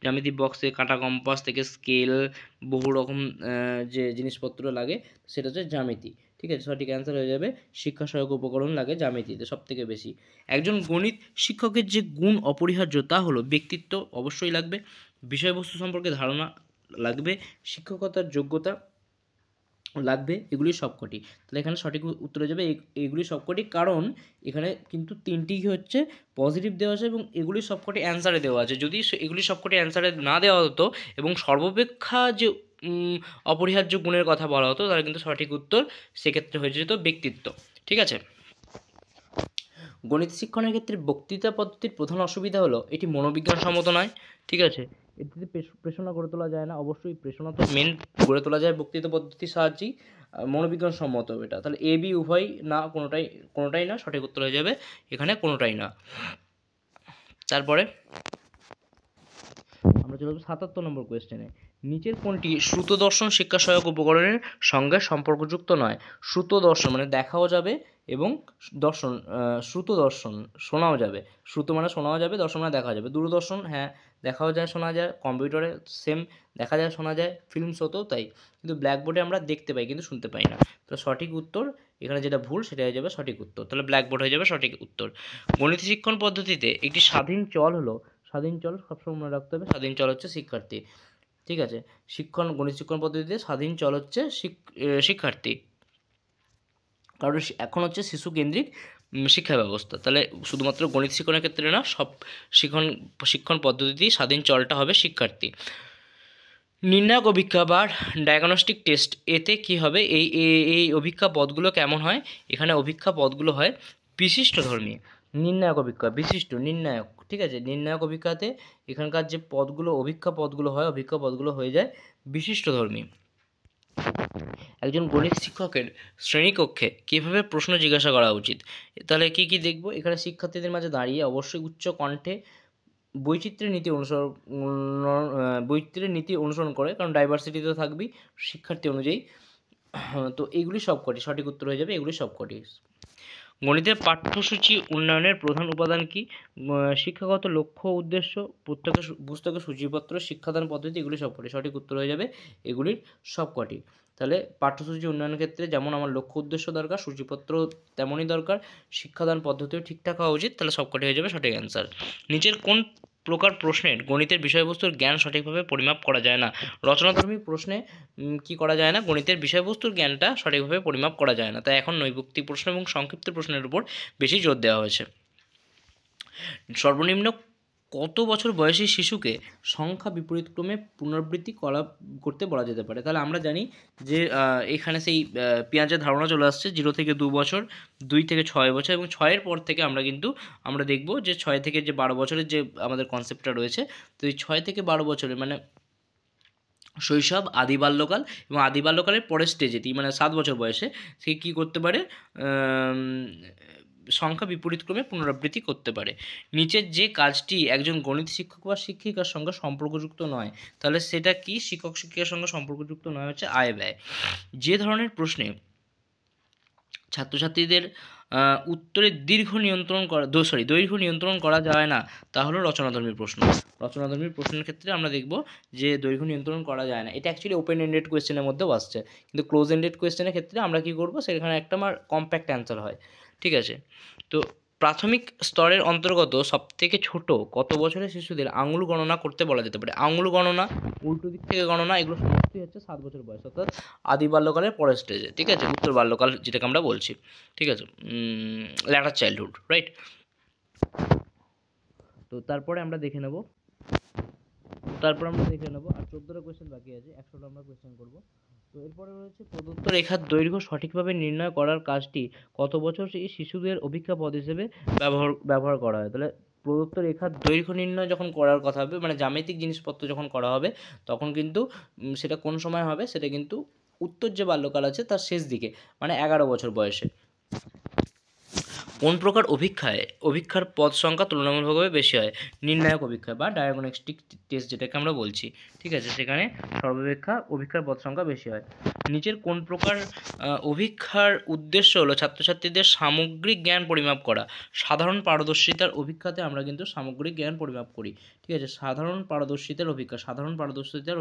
জ্যামিতি বক্সে, কাঁটা, কম্পাস থেকে স্কেল, বহু রকম যে জিনিসপত্র লাগে সেটা হচ্ছে জ্যামিতি, ঠিক আছে। সঠিক অ্যান্সার হয়ে যাবে শিক্ষা সহায়ক উপকরণ লাগে জ্যামিতিতে সবথেকে বেশি। একজন গণিত শিক্ষকের যে গুণ অপরিহার্য তা হলো ব্যক্তিত্ব অবশ্যই লাগবে, বিষয়বস্তু সম্পর্কে ধারণা লাগবে, শিক্ষকতার যোগ্যতা লাগবে, এগুলি সবকটি। তাহলে এখানে সঠিক উত্তর হয়ে যাবে এইগুলি সবকটি, কারণ এখানে কিন্তু তিনটি হচ্ছে পজিটিভ দেওয়া আছে এবং এগুলি সবকটি অ্যান্সারে দেওয়া আছে। যদি এগুলি সবকটি অ্যান্সারে না দেওয়া হতো এবং সর্বাপেক্ষা যে অপরিহার্য গুণের কথা বলা হতো তাহলে কিন্তু সঠিক উত্তর সেক্ষেত্রে হয়ে যেত ব্যক্তিত্ব, ঠিক আছে। গণিত শিক্ষণের ক্ষেত্রে বক্তৃতা পদ্ধতির প্রধান অসুবিধা হলো এটি মনোবিজ্ঞানসম্মত নয়, ঠিক আছে। এটিতে প্রেষণা গড়ে তোলা যায় না, অবশ্যই প্রেষণা তো মেন গড়ে তোলা যায় বক্তৃতা পদ্ধতির সাহায্যেই, মনোবিজ্ঞানসম্মত এটা। তাহলে এ বি উভয় না, কোনোটাই না, সঠিক উত্তর হয়ে যাবে এখানে কোনোটাই না। তারপরে আমরা চলে যাবো ৭৭ নম্বর কোয়েশ্চেনে। নিচের কোনটি শ্রুত দর্শন শিক্ষা সহায়ক উপকরণের সঙ্গে সম্পর্কযুক্ত নয়? শ্রুত দর্শন মানে দেখাও যাবে এবং দর্শন, শ্রুত দর্শন শোনাও যাবে। শ্রুত মানে শোনাও যাবে, দর্শন মানে দেখা যাবে। দূরদর্শন হ্যাঁ দেখাও যায়, শোনা যায়, কম্পিউটারে সেম দেখা যায়, শোনা যায়, ফিল্ম শোতেও তাই, কিন্তু ব্ল্যাকবোর্ডে আমরা দেখতে পাই কিন্তু শুনতে পাই না। তো সঠিক উত্তর এখানে যেটা ভুল সেটা হয়ে যাবে সঠিক উত্তর, তাহলে ব্ল্যাকবোর্ড হয়ে যাবে সঠিক উত্তর। গণিত শিক্ষণ পদ্ধতিতে একটি স্বাধীন চল হলো, স্বাধীন চল সবসময় মনে রাখতে হবে, স্বাধীন চল হচ্ছে শিক্ষার্থী, ঠিক আছে। গণিত শিক্ষণ পদ্ধতিতে স্বাধীন চল হচ্ছে শিক্ষার্থী, কারণ এখন হচ্ছে শিশু কেন্দ্রিক শিক্ষা ব্যবস্থা। তাহলে শুধুমাত্র গণিত শিক্ষণের ক্ষেত্রে না, সব শিক্ষণ পদ্ধতিতেই স্বাধীন চলটা হবে শিক্ষার্থী। নির্ণায়ক অভিক্ষা বা ডায়াগনস্টিক টেস্ট, এতে কি হবে? এই অভিক্ষা পদগুলো কেমন হয়? এখানে অভিক্ষা পদগুলো হয় বিশিষ্টধর্মী। নির্ণায়ক অভিক্ষা, বিশিষ্ট, নির্ণায়ক, ঠিক আছে। নির্ণায়ক অভিক্ষাতে এখানকার যে পদগুলো অভিক্ষা পদগুলো হয়, অভিক্ষা পদগুলো হয়ে যায় বিশিষ্টধর্মী। একজন গণিত শিক্ষকের শ্রেণীকক্ষে কীভাবে প্রশ্ন জিজ্ঞাসা করা উচিত? তাহলে কি দেখব? এখানে শিক্ষার্থীদের মাঝে দাঁড়িয়ে অবশ্যই উচ্চ কণ্ঠে বৈচিত্র্যের নীতি অনুসরণ করে, কারণ ডাইভার্সিটি তো থাকবেই শিক্ষার্থী অনুযায়ী। তো এইগুলি সবকটি সঠিক উত্তর হয়ে যাবে, এগুলি সবকটি। গণিতের পাঠ্যসূচি উন্নয়নের প্রধান উপাদান কি? শিক্ষাগত লক্ষ্য উদ্দেশ্য, পুস্তকের সূচিপত্র, শিক্ষাদান পদ্ধতি, এগুলি সবকটি সঠিক উত্তর হয়ে যাবে, এগুলির সবকটি। তাহলে পাঠ্যসূচি উন্নয়নের ক্ষেত্রে যেমন আমার লক্ষ্য উদ্দেশ্য দরকার, সূচিপত্র তেমনই দরকার, শিক্ষাদান পদ্ধতিও ঠিকঠাক হওয়া উচিত, তাহলে সবকটি হয়ে যাবে সঠিক অ্যান্সার। নিচের কোন প্রকার প্রশ্নের গণিতের বিষয়বস্তুর জ্ঞান সঠিকভাবে পরিমাপ করা যায় না? রচনাধর্মী প্রশ্নে কি করা যায় না? গণিতের বিষয়বস্তুর জ্ঞানটা সঠিকভাবে পরিমাপ করা যায় না, তাই এখন নৈর্ব্যক্তিক প্রশ্ন এবং সংক্ষিপ্ত প্রশ্নের উপর বেশি জোর দেওয়া হয়েছে। সর্বনিম্ন কত বছর বয়সী শিশুকে সংখ্যা বিপরীতক্রমে পুনরাবৃত্তি করতে বলা যেতে পারে? তাহলে আমরা জানি যে এখানে সেই পেঁয়াজের ধারণা চলে আসছে 0 থেকে 2 বছর, 2 থেকে 6 বছর, এবং 6-এর পর থেকে আমরা দেখব যে 6 থেকে যে 12 বছরের যে আমাদের কনসেপ্টটা রয়েছে, তো এই 6 থেকে 12 বছরের মানে শৈশব, আদি বাল্যকাল, এবং আদি বাল্যকালের পরের স্টেজেটি মানে 7 বছর বয়সে সে কী করতে পারে? সংখ্যা বিপরীতক্রমে পুনরাবৃত্তি করতে পারে। নিচের যে কাজটি একজন গণিত শিক্ষক বা শিক্ষিকার সঙ্গে সম্পর্কযুক্ত নয়, তাহলে সেটা কি শিক্ষক শিক্ষিকার সঙ্গে সম্পর্কযুক্ত নয়? হচ্ছে আয় ব্যয়। যে ধরনের প্রশ্নে ছাত্রছাত্রীদের উত্তরের দৈর্ঘ্য নিয়ন্ত্রণ করা যায় না, তা হলো রচনাধর্মী প্রশ্ন। রচনাধর্মী প্রশ্নের ক্ষেত্রে আমরা দেখব যে দৈর্ঘ্য নিয়ন্ত্রণ করা যায় না। এটা অ্যাকচুয়ালি ওপেন এন্ডেড কোয়েশ্চেনের মধ্যেও আসছে, কিন্তু ক্লোজ এন্ডেড কোয়েশ্চেনের ক্ষেত্রে আমরা কী করবো, সেখানে একটা আমার কম্প্যাক্ট অ্যান্সার হয়। ঠিক আছে, তো প্রাথমিক স্তরের অন্তর্গত সবথেকে ছোট কত বছরের শিশুদের আঙুল গণনা করতে বলা যেতে পারে? আঙুল গণনা, উল্টো দিক থেকে গণনা, এগুলো সমস্তই হচ্ছে 7 বছর বয়স, অর্থাৎ আদি বাল্যকালের পরের স্টেজে। ঠিক আছে, উত্তর বাল্যকাল যেটাকে আমরা বলছি। ঠিক আছে, ল্যাটার চাইল্ডহুড, রাইট। তো তারপরে আমরা দেখে নেব আর 14টা কোয়েশ্চেন বাকি আছে, 100টা আমরা কোয়েশ্চেন করব। তো এরপরে রয়েছে প্রদত্ত রেখার দৈর্ঘ্য সঠিকভাবে নির্ণয় করার কাজটি কত বছর এই শিশুদের অভিজ্ঞা পদ হিসেবে ব্যবহার করা হয়? তাহলে প্রদত্ত রেখার দৈর্ঘ্য নির্ণয় যখন করার কথা হবে, মানে জ্যামিতিক জিনিসপত্র যখন করা হবে, তখন কিন্তু সেটা কোন সময় হবে? সেটা কিন্তু উত্তর যে বাল্যকাল আছে তার শেষ দিকে, মানে 11 বছর বয়সে। কোন প্রকার অভিক্ষার পদ সংখ্যা তুলনামূলকভাবে বেশি হয়? নির্ণায়ক অভিক্ষা বা ডায়াগনস্টিক টেস্ট যেটাকে আমরা বলছি। ঠিক আছে, সেখানে অভিক্ষার পদ সংখ্যা বেশি হয়। নিচের কোন প্রকার অভিক্ষার উদ্দেশ্য হলো ছাত্রছাত্রীদের সামগ্রিক জ্ঞান পরিমাপ করা? সাধারণ পারদর্শিতার অভিক্ষাতে আমরা কিন্তু সামগ্রিক জ্ঞান পরিমাপ করি। ঠিক আছে, সাধারণ পারদর্শিতার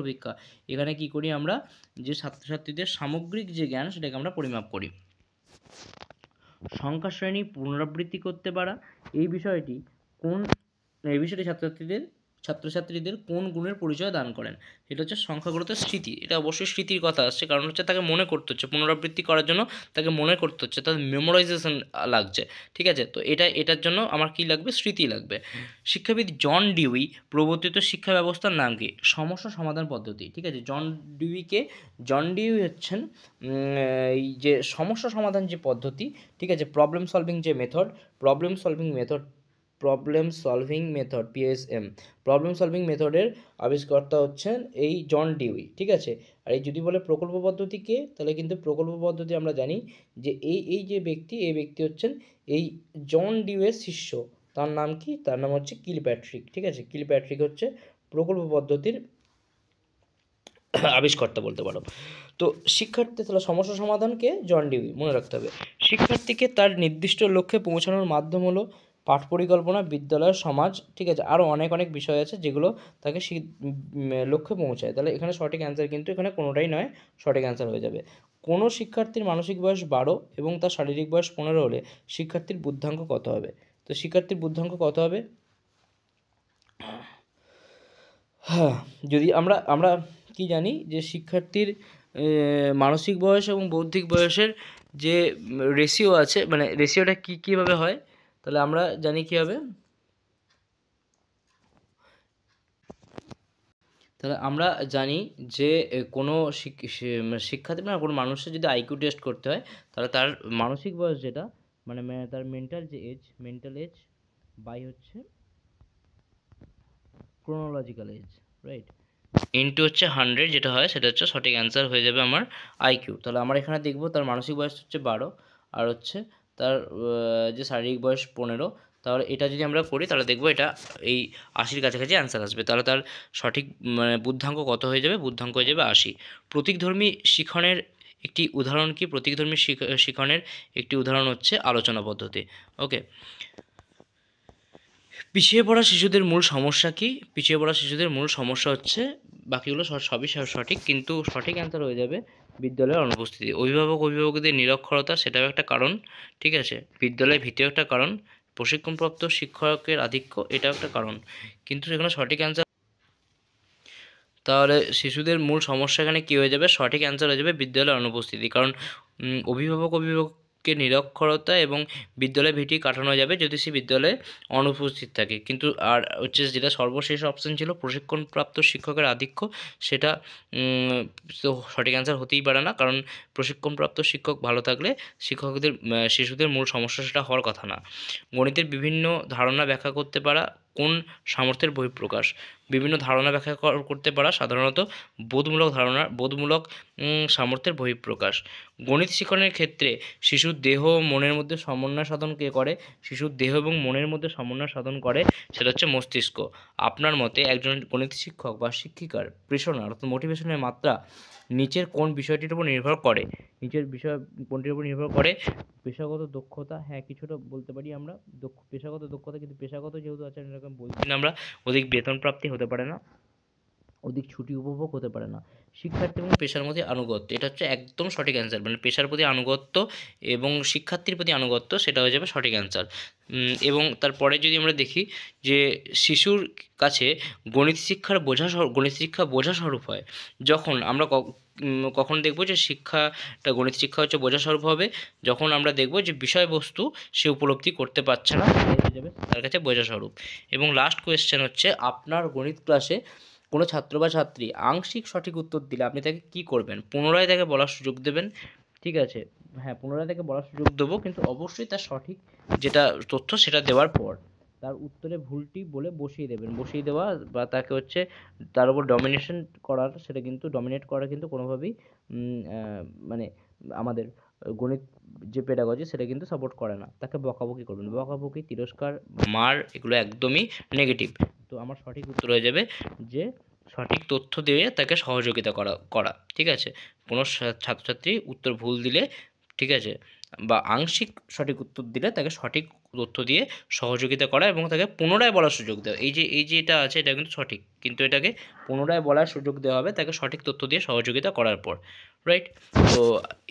অভিক্ষা এখানে কি করি আমরা? যে ছাত্রছাত্রীদের সামগ্রিক যে জ্ঞান সেটাকে আমরা পরিমাপ করি। সংখ্যা শ্রেণী পুনরাবৃত্তি করতে পারা, এই বিষয়টি ছাত্রছাত্রীদের কোন গুণের পরিচয় দান করেন? সেটা হচ্ছে সংখ্যাগুলোতে স্মৃতি। এটা অবশ্যই স্মৃতির কথা আসছে, কারণ হচ্ছে তাকে মনে করতে হচ্ছে, পুনরাবৃত্তি করার জন্য তাকে মনে করতে হচ্ছে, তার মেমোরাইজেশন লাগছে। ঠিক আছে, তো এটার জন্য আমার কি লাগবে? স্মৃতি লাগবে। শিক্ষাবিদ জন ডিউই প্রবর্তিত শিক্ষা ব্যবস্থার নাম কি? সমস্যা সমাধান পদ্ধতি। ঠিক আছে, জন ডিউই হচ্ছেন এই যে সমস্যা সমাধান যে পদ্ধতি, ঠিক আছে, problem solving method PSM, problem solving মেথডের আবিষ্কর্তা হচ্ছেন এই জন ডিউই। ঠিক আছে, আর এই যদি বলে প্রকল্প পদ্ধতি কে, তাহলে কিন্তু প্রকল্প পদ্ধতি আমরা জানি যে এই যে ব্যক্তি হচ্ছেন এই জন ডিউয়ের শিষ্য। তার নাম কি? তার নাম হচ্ছে কিলপ্যাট্রিক। ঠিক আছে, কিলপ্যাট্রিক হচ্ছে প্রকল্প পদ্ধতির আবিষ্কর্তা বলতে পারো। তো শিক্ষার্থী, তাহলে সমস্যা সমাধানকে জন ডিউই, মনে রাখতে হবে। শিক্ষার্থীকে তার নির্দিষ্ট লক্ষ্যে পৌঁছানোর মাধ্যম হলো পাঠ পরিকল্পনা, বিদ্যালয়, সমাজ। ঠিক আছে, আরও অনেক বিষয় আছে যেগুলো তাকে লক্ষ্যে পৌঁছায়। তাহলে এখানে সঠিক অ্যান্সার কিন্তু এখানে কোনোটাই নয়, সঠিক অ্যান্সার হয়ে যাবে। কোনো শিক্ষার্থীর মানসিক বয়স 12 এবং তার শারীরিক বয়স 15 হলে শিক্ষার্থীর বুদ্ধাঙ্ক কত হবে? তো শিক্ষার্থীর বুদ্ধাঙ্ক কত হবে? হ্যাঁ, যদি আমরা কি জানি যে শিক্ষার্থীর মানসিক বয়স এবং বৌদ্ধিক বয়সের যে রেশিও আছে, মানে রেশিওটা কীভাবে হয়, তাহলে আমরা জানি কী হবে। তাহলে আমরা জানি যে কোনো শিক্ষার্থী মানে কোনো মানুষের যদি আইকিউ টেস্ট করতে হয়, তাহলে তার মানসিক বয়স যেটা মানে তার মেন্টাল এজ বাই হচ্ছে ক্রোনোলজিক্যাল এজ, রাইট, ইনটু হচ্ছে 100, যেটা হয় সেটা হচ্ছে সঠিক অ্যান্সার হয়ে যাবে আমার আইকিউ। তাহলে আমরা এখানে দেখব তার মানসিক বয়স হচ্ছে 12, আর হচ্ছে তার যে শারীরিক বয়স 15, তাহলে এটা যদি আমরা করি তাহলে দেখব এটা এই 80-র কাছাকাছি অ্যান্সার আসবে। তাহলে তার সঠিক মানে বুদ্ধাঙ্ক কত হয়ে যাবে? বুদ্ধাঙ্ক হয়ে যাবে 80। প্রতীকধর্মী শিখনের একটি উদাহরণ কি? প্রতীকধর্মী শিখনের একটি উদাহরণ হচ্ছে আলোচনা পদ্ধতি। ওকে, পিছিয়ে পড়া শিশুদের মূল সমস্যা কি? পিছিয়ে পড়া শিশুদের মূল সমস্যা হচ্ছে, বাকিগুলো সবই সঠিক, কিন্তু সঠিক অ্যান্সার হয়ে যাবে বিদ্যালয়ের অনুপস্থিতি। অভিভাবকদের নিরক্ষরতা, সেটাও একটা কারণ। ঠিক আছে, বিদ্যালয়ের ভীতিও একটা কারণ, প্রশিক্ষণপ্রাপ্ত শিক্ষকের আধিক্য, এটাও একটা কারণ, কিন্তু সেখানে সঠিক অ্যান্সার। তাহলে শিশুদের মূল সমস্যা এখানে কী হয়ে যাবে? সঠিক অ্যান্সার হয়ে যাবে বিদ্যালয়ের অনুপস্থিতি। কারণ অভিভাবকের নিরক্ষরতা এবং বিদ্যালয়ে ভীতি কাটানো যাবে যদি সে বিদ্যালয়ে অনুপস্থিত থাকে। কিন্তু আর হচ্ছে যেটা সর্বশেষ অপশন ছিল প্রশিক্ষণপ্রাপ্ত শিক্ষকের আধিক্য, সেটা তো সঠিক অ্যান্সার হতেই পারে না, কারণ প্রশিক্ষণপ্রাপ্ত শিক্ষক ভালো থাকলে শিশুদের মূল সমস্যা সেটা হওয়ার কথা না। গণিতের বিভিন্ন ধারণা ব্যাখ্যা করতে পারা কোন সামর্থ্যের বহিঃপ্রকাশ? বিভিন্ন ধারণা ব্যাখ্যা করতে পারা সাধারণত বোধমূলক সামর্থ্যের বহিঃপ্রকাশ। গণিত শিক্ষণের ক্ষেত্রে শিশুর দেহ ও মনের মধ্যে সমন্বয় সাধন কে করে? শিশুর দেহ এবং মনের মধ্যে সমন্বয় সাধন করে সেটা হচ্ছে মস্তিষ্ক। আপনার মতে একজন গণিত শিক্ষক বা শিক্ষিকার প্রেরণা অর্থাৎ মোটিভেশনের মাত্রা নিচের কোন বিষয়টির উপর নির্ভর করে? নিচের বিষয় কোনটির উপর নির্ভর করে? পেশাগত দক্ষতা, হ্যাঁ কিছুটা বলতে পারি আমরা পেশাগত দক্ষতা, কিন্তু পেশাগত যেহেতু আছে এরকম বলছি না আমরা, অধিক বেতন প্রাপ্তি হতে পারে না, অধিক ছুটি উপভোগ হতে পারে না। শিক্ষার্থী এবং পেশার মধ্যে আনুগত্য, এটা হচ্ছে একদম সঠিক অ্যান্সার, মানে পেশার প্রতি আনুগত্য এবং শিক্ষার্থীর প্রতি আনুগত্য, সেটা হয়ে যাবে সঠিক অ্যান্সার। এবং তারপরে যদি আমরা দেখি যে শিশুর কাছে গণিত শিক্ষা বোঝা স্বরূপ হয়, যখন আমরা কখন দেখব যে গণিত শিক্ষা হচ্ছে বোঝা স্বরূপ হবে? যখন আমরা দেখব যে বিষয়বস্তু সে উপলব্ধি করতে পারছে না, হয়ে যাবে তার কাছে বোঝা স্বরূপ। এবং লাস্ট কোয়েশ্চেন হচ্ছে, আপনার গণিত ক্লাসে কোনো ছাত্র বা ছাত্রী আংশিক সঠিক উত্তর দিলে আপনি তাকে কী করবেন? পুনরায় তাকে বলার সুযোগ দেবেন। ঠিক আছে, হ্যাঁ পুনরায় তাকে বলার সুযোগ দেবো, কিন্তু অবশ্যই তার সঠিক যেটা তথ্য সেটা দেওয়ার পর তার উত্তরে ভুলটি বলে বসিয়ে দেবেন। বসিয়ে দেওয়া বা তাকে হচ্ছে তার উপর ডমিনেট করা কিন্তু কোনোভাবেই মানে আমাদের গণিত যে পেডাগজি সেটা কিন্তু সাপোর্ট করে না। তাকে বকাবকি করবেন, বকাবকি, তিরস্কার, মার, এগুলো একদমই নেগেটিভ। তো আমার সঠিক উত্তর হয়ে যাবে যে সঠিক তথ্য দিয়ে তাকে সহযোগিতা করা। ঠিক আছে, কোনো ছাত্রছাত্রী উত্তর ভুল দিলে, ঠিক আছে, বা আংশিক সঠিক উত্তর দিলে তাকে সঠিক তথ্য দিয়ে সহযোগিতা করা এবং তাকে পুনরায় বলার সুযোগ দেওয়া। এই যে এটা আছে এটা কিন্তু সঠিক, কিন্তু এটাকে পুনরায় বলার সুযোগ দেওয়া হবে তাকে সঠিক তথ্য দিয়ে সহযোগিতা করার পর, রাইট? তো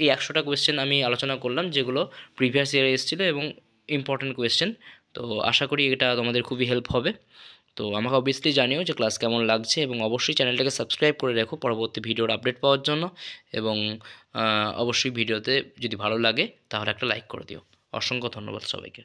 এই 100টা কোয়েশ্চেন আমি আলোচনা করলাম যেগুলো প্রিভিয়াস ইয়ারে এসেছিলো এবং ইম্পর্টেন্ট কোয়েশ্চেন। তো আশা করি এটা তোমাদের খুবই হেল্প হবে। তো আমাকে অবভিয়াসলি জানিও যে ক্লাস কেমন লাগছে, এবং অবশ্যই চ্যানেলটাকে সাবস্ক্রাইব করে রাখো পরবর্তী ভিডিওর আপডেট পাওয়ার জন্য, এবং অবশ্যই ভিডিওতে যদি ভালো লাগে তাহলে একটা লাইক করে দিও। অসংখ্য ধন্যবাদ সবাইকে।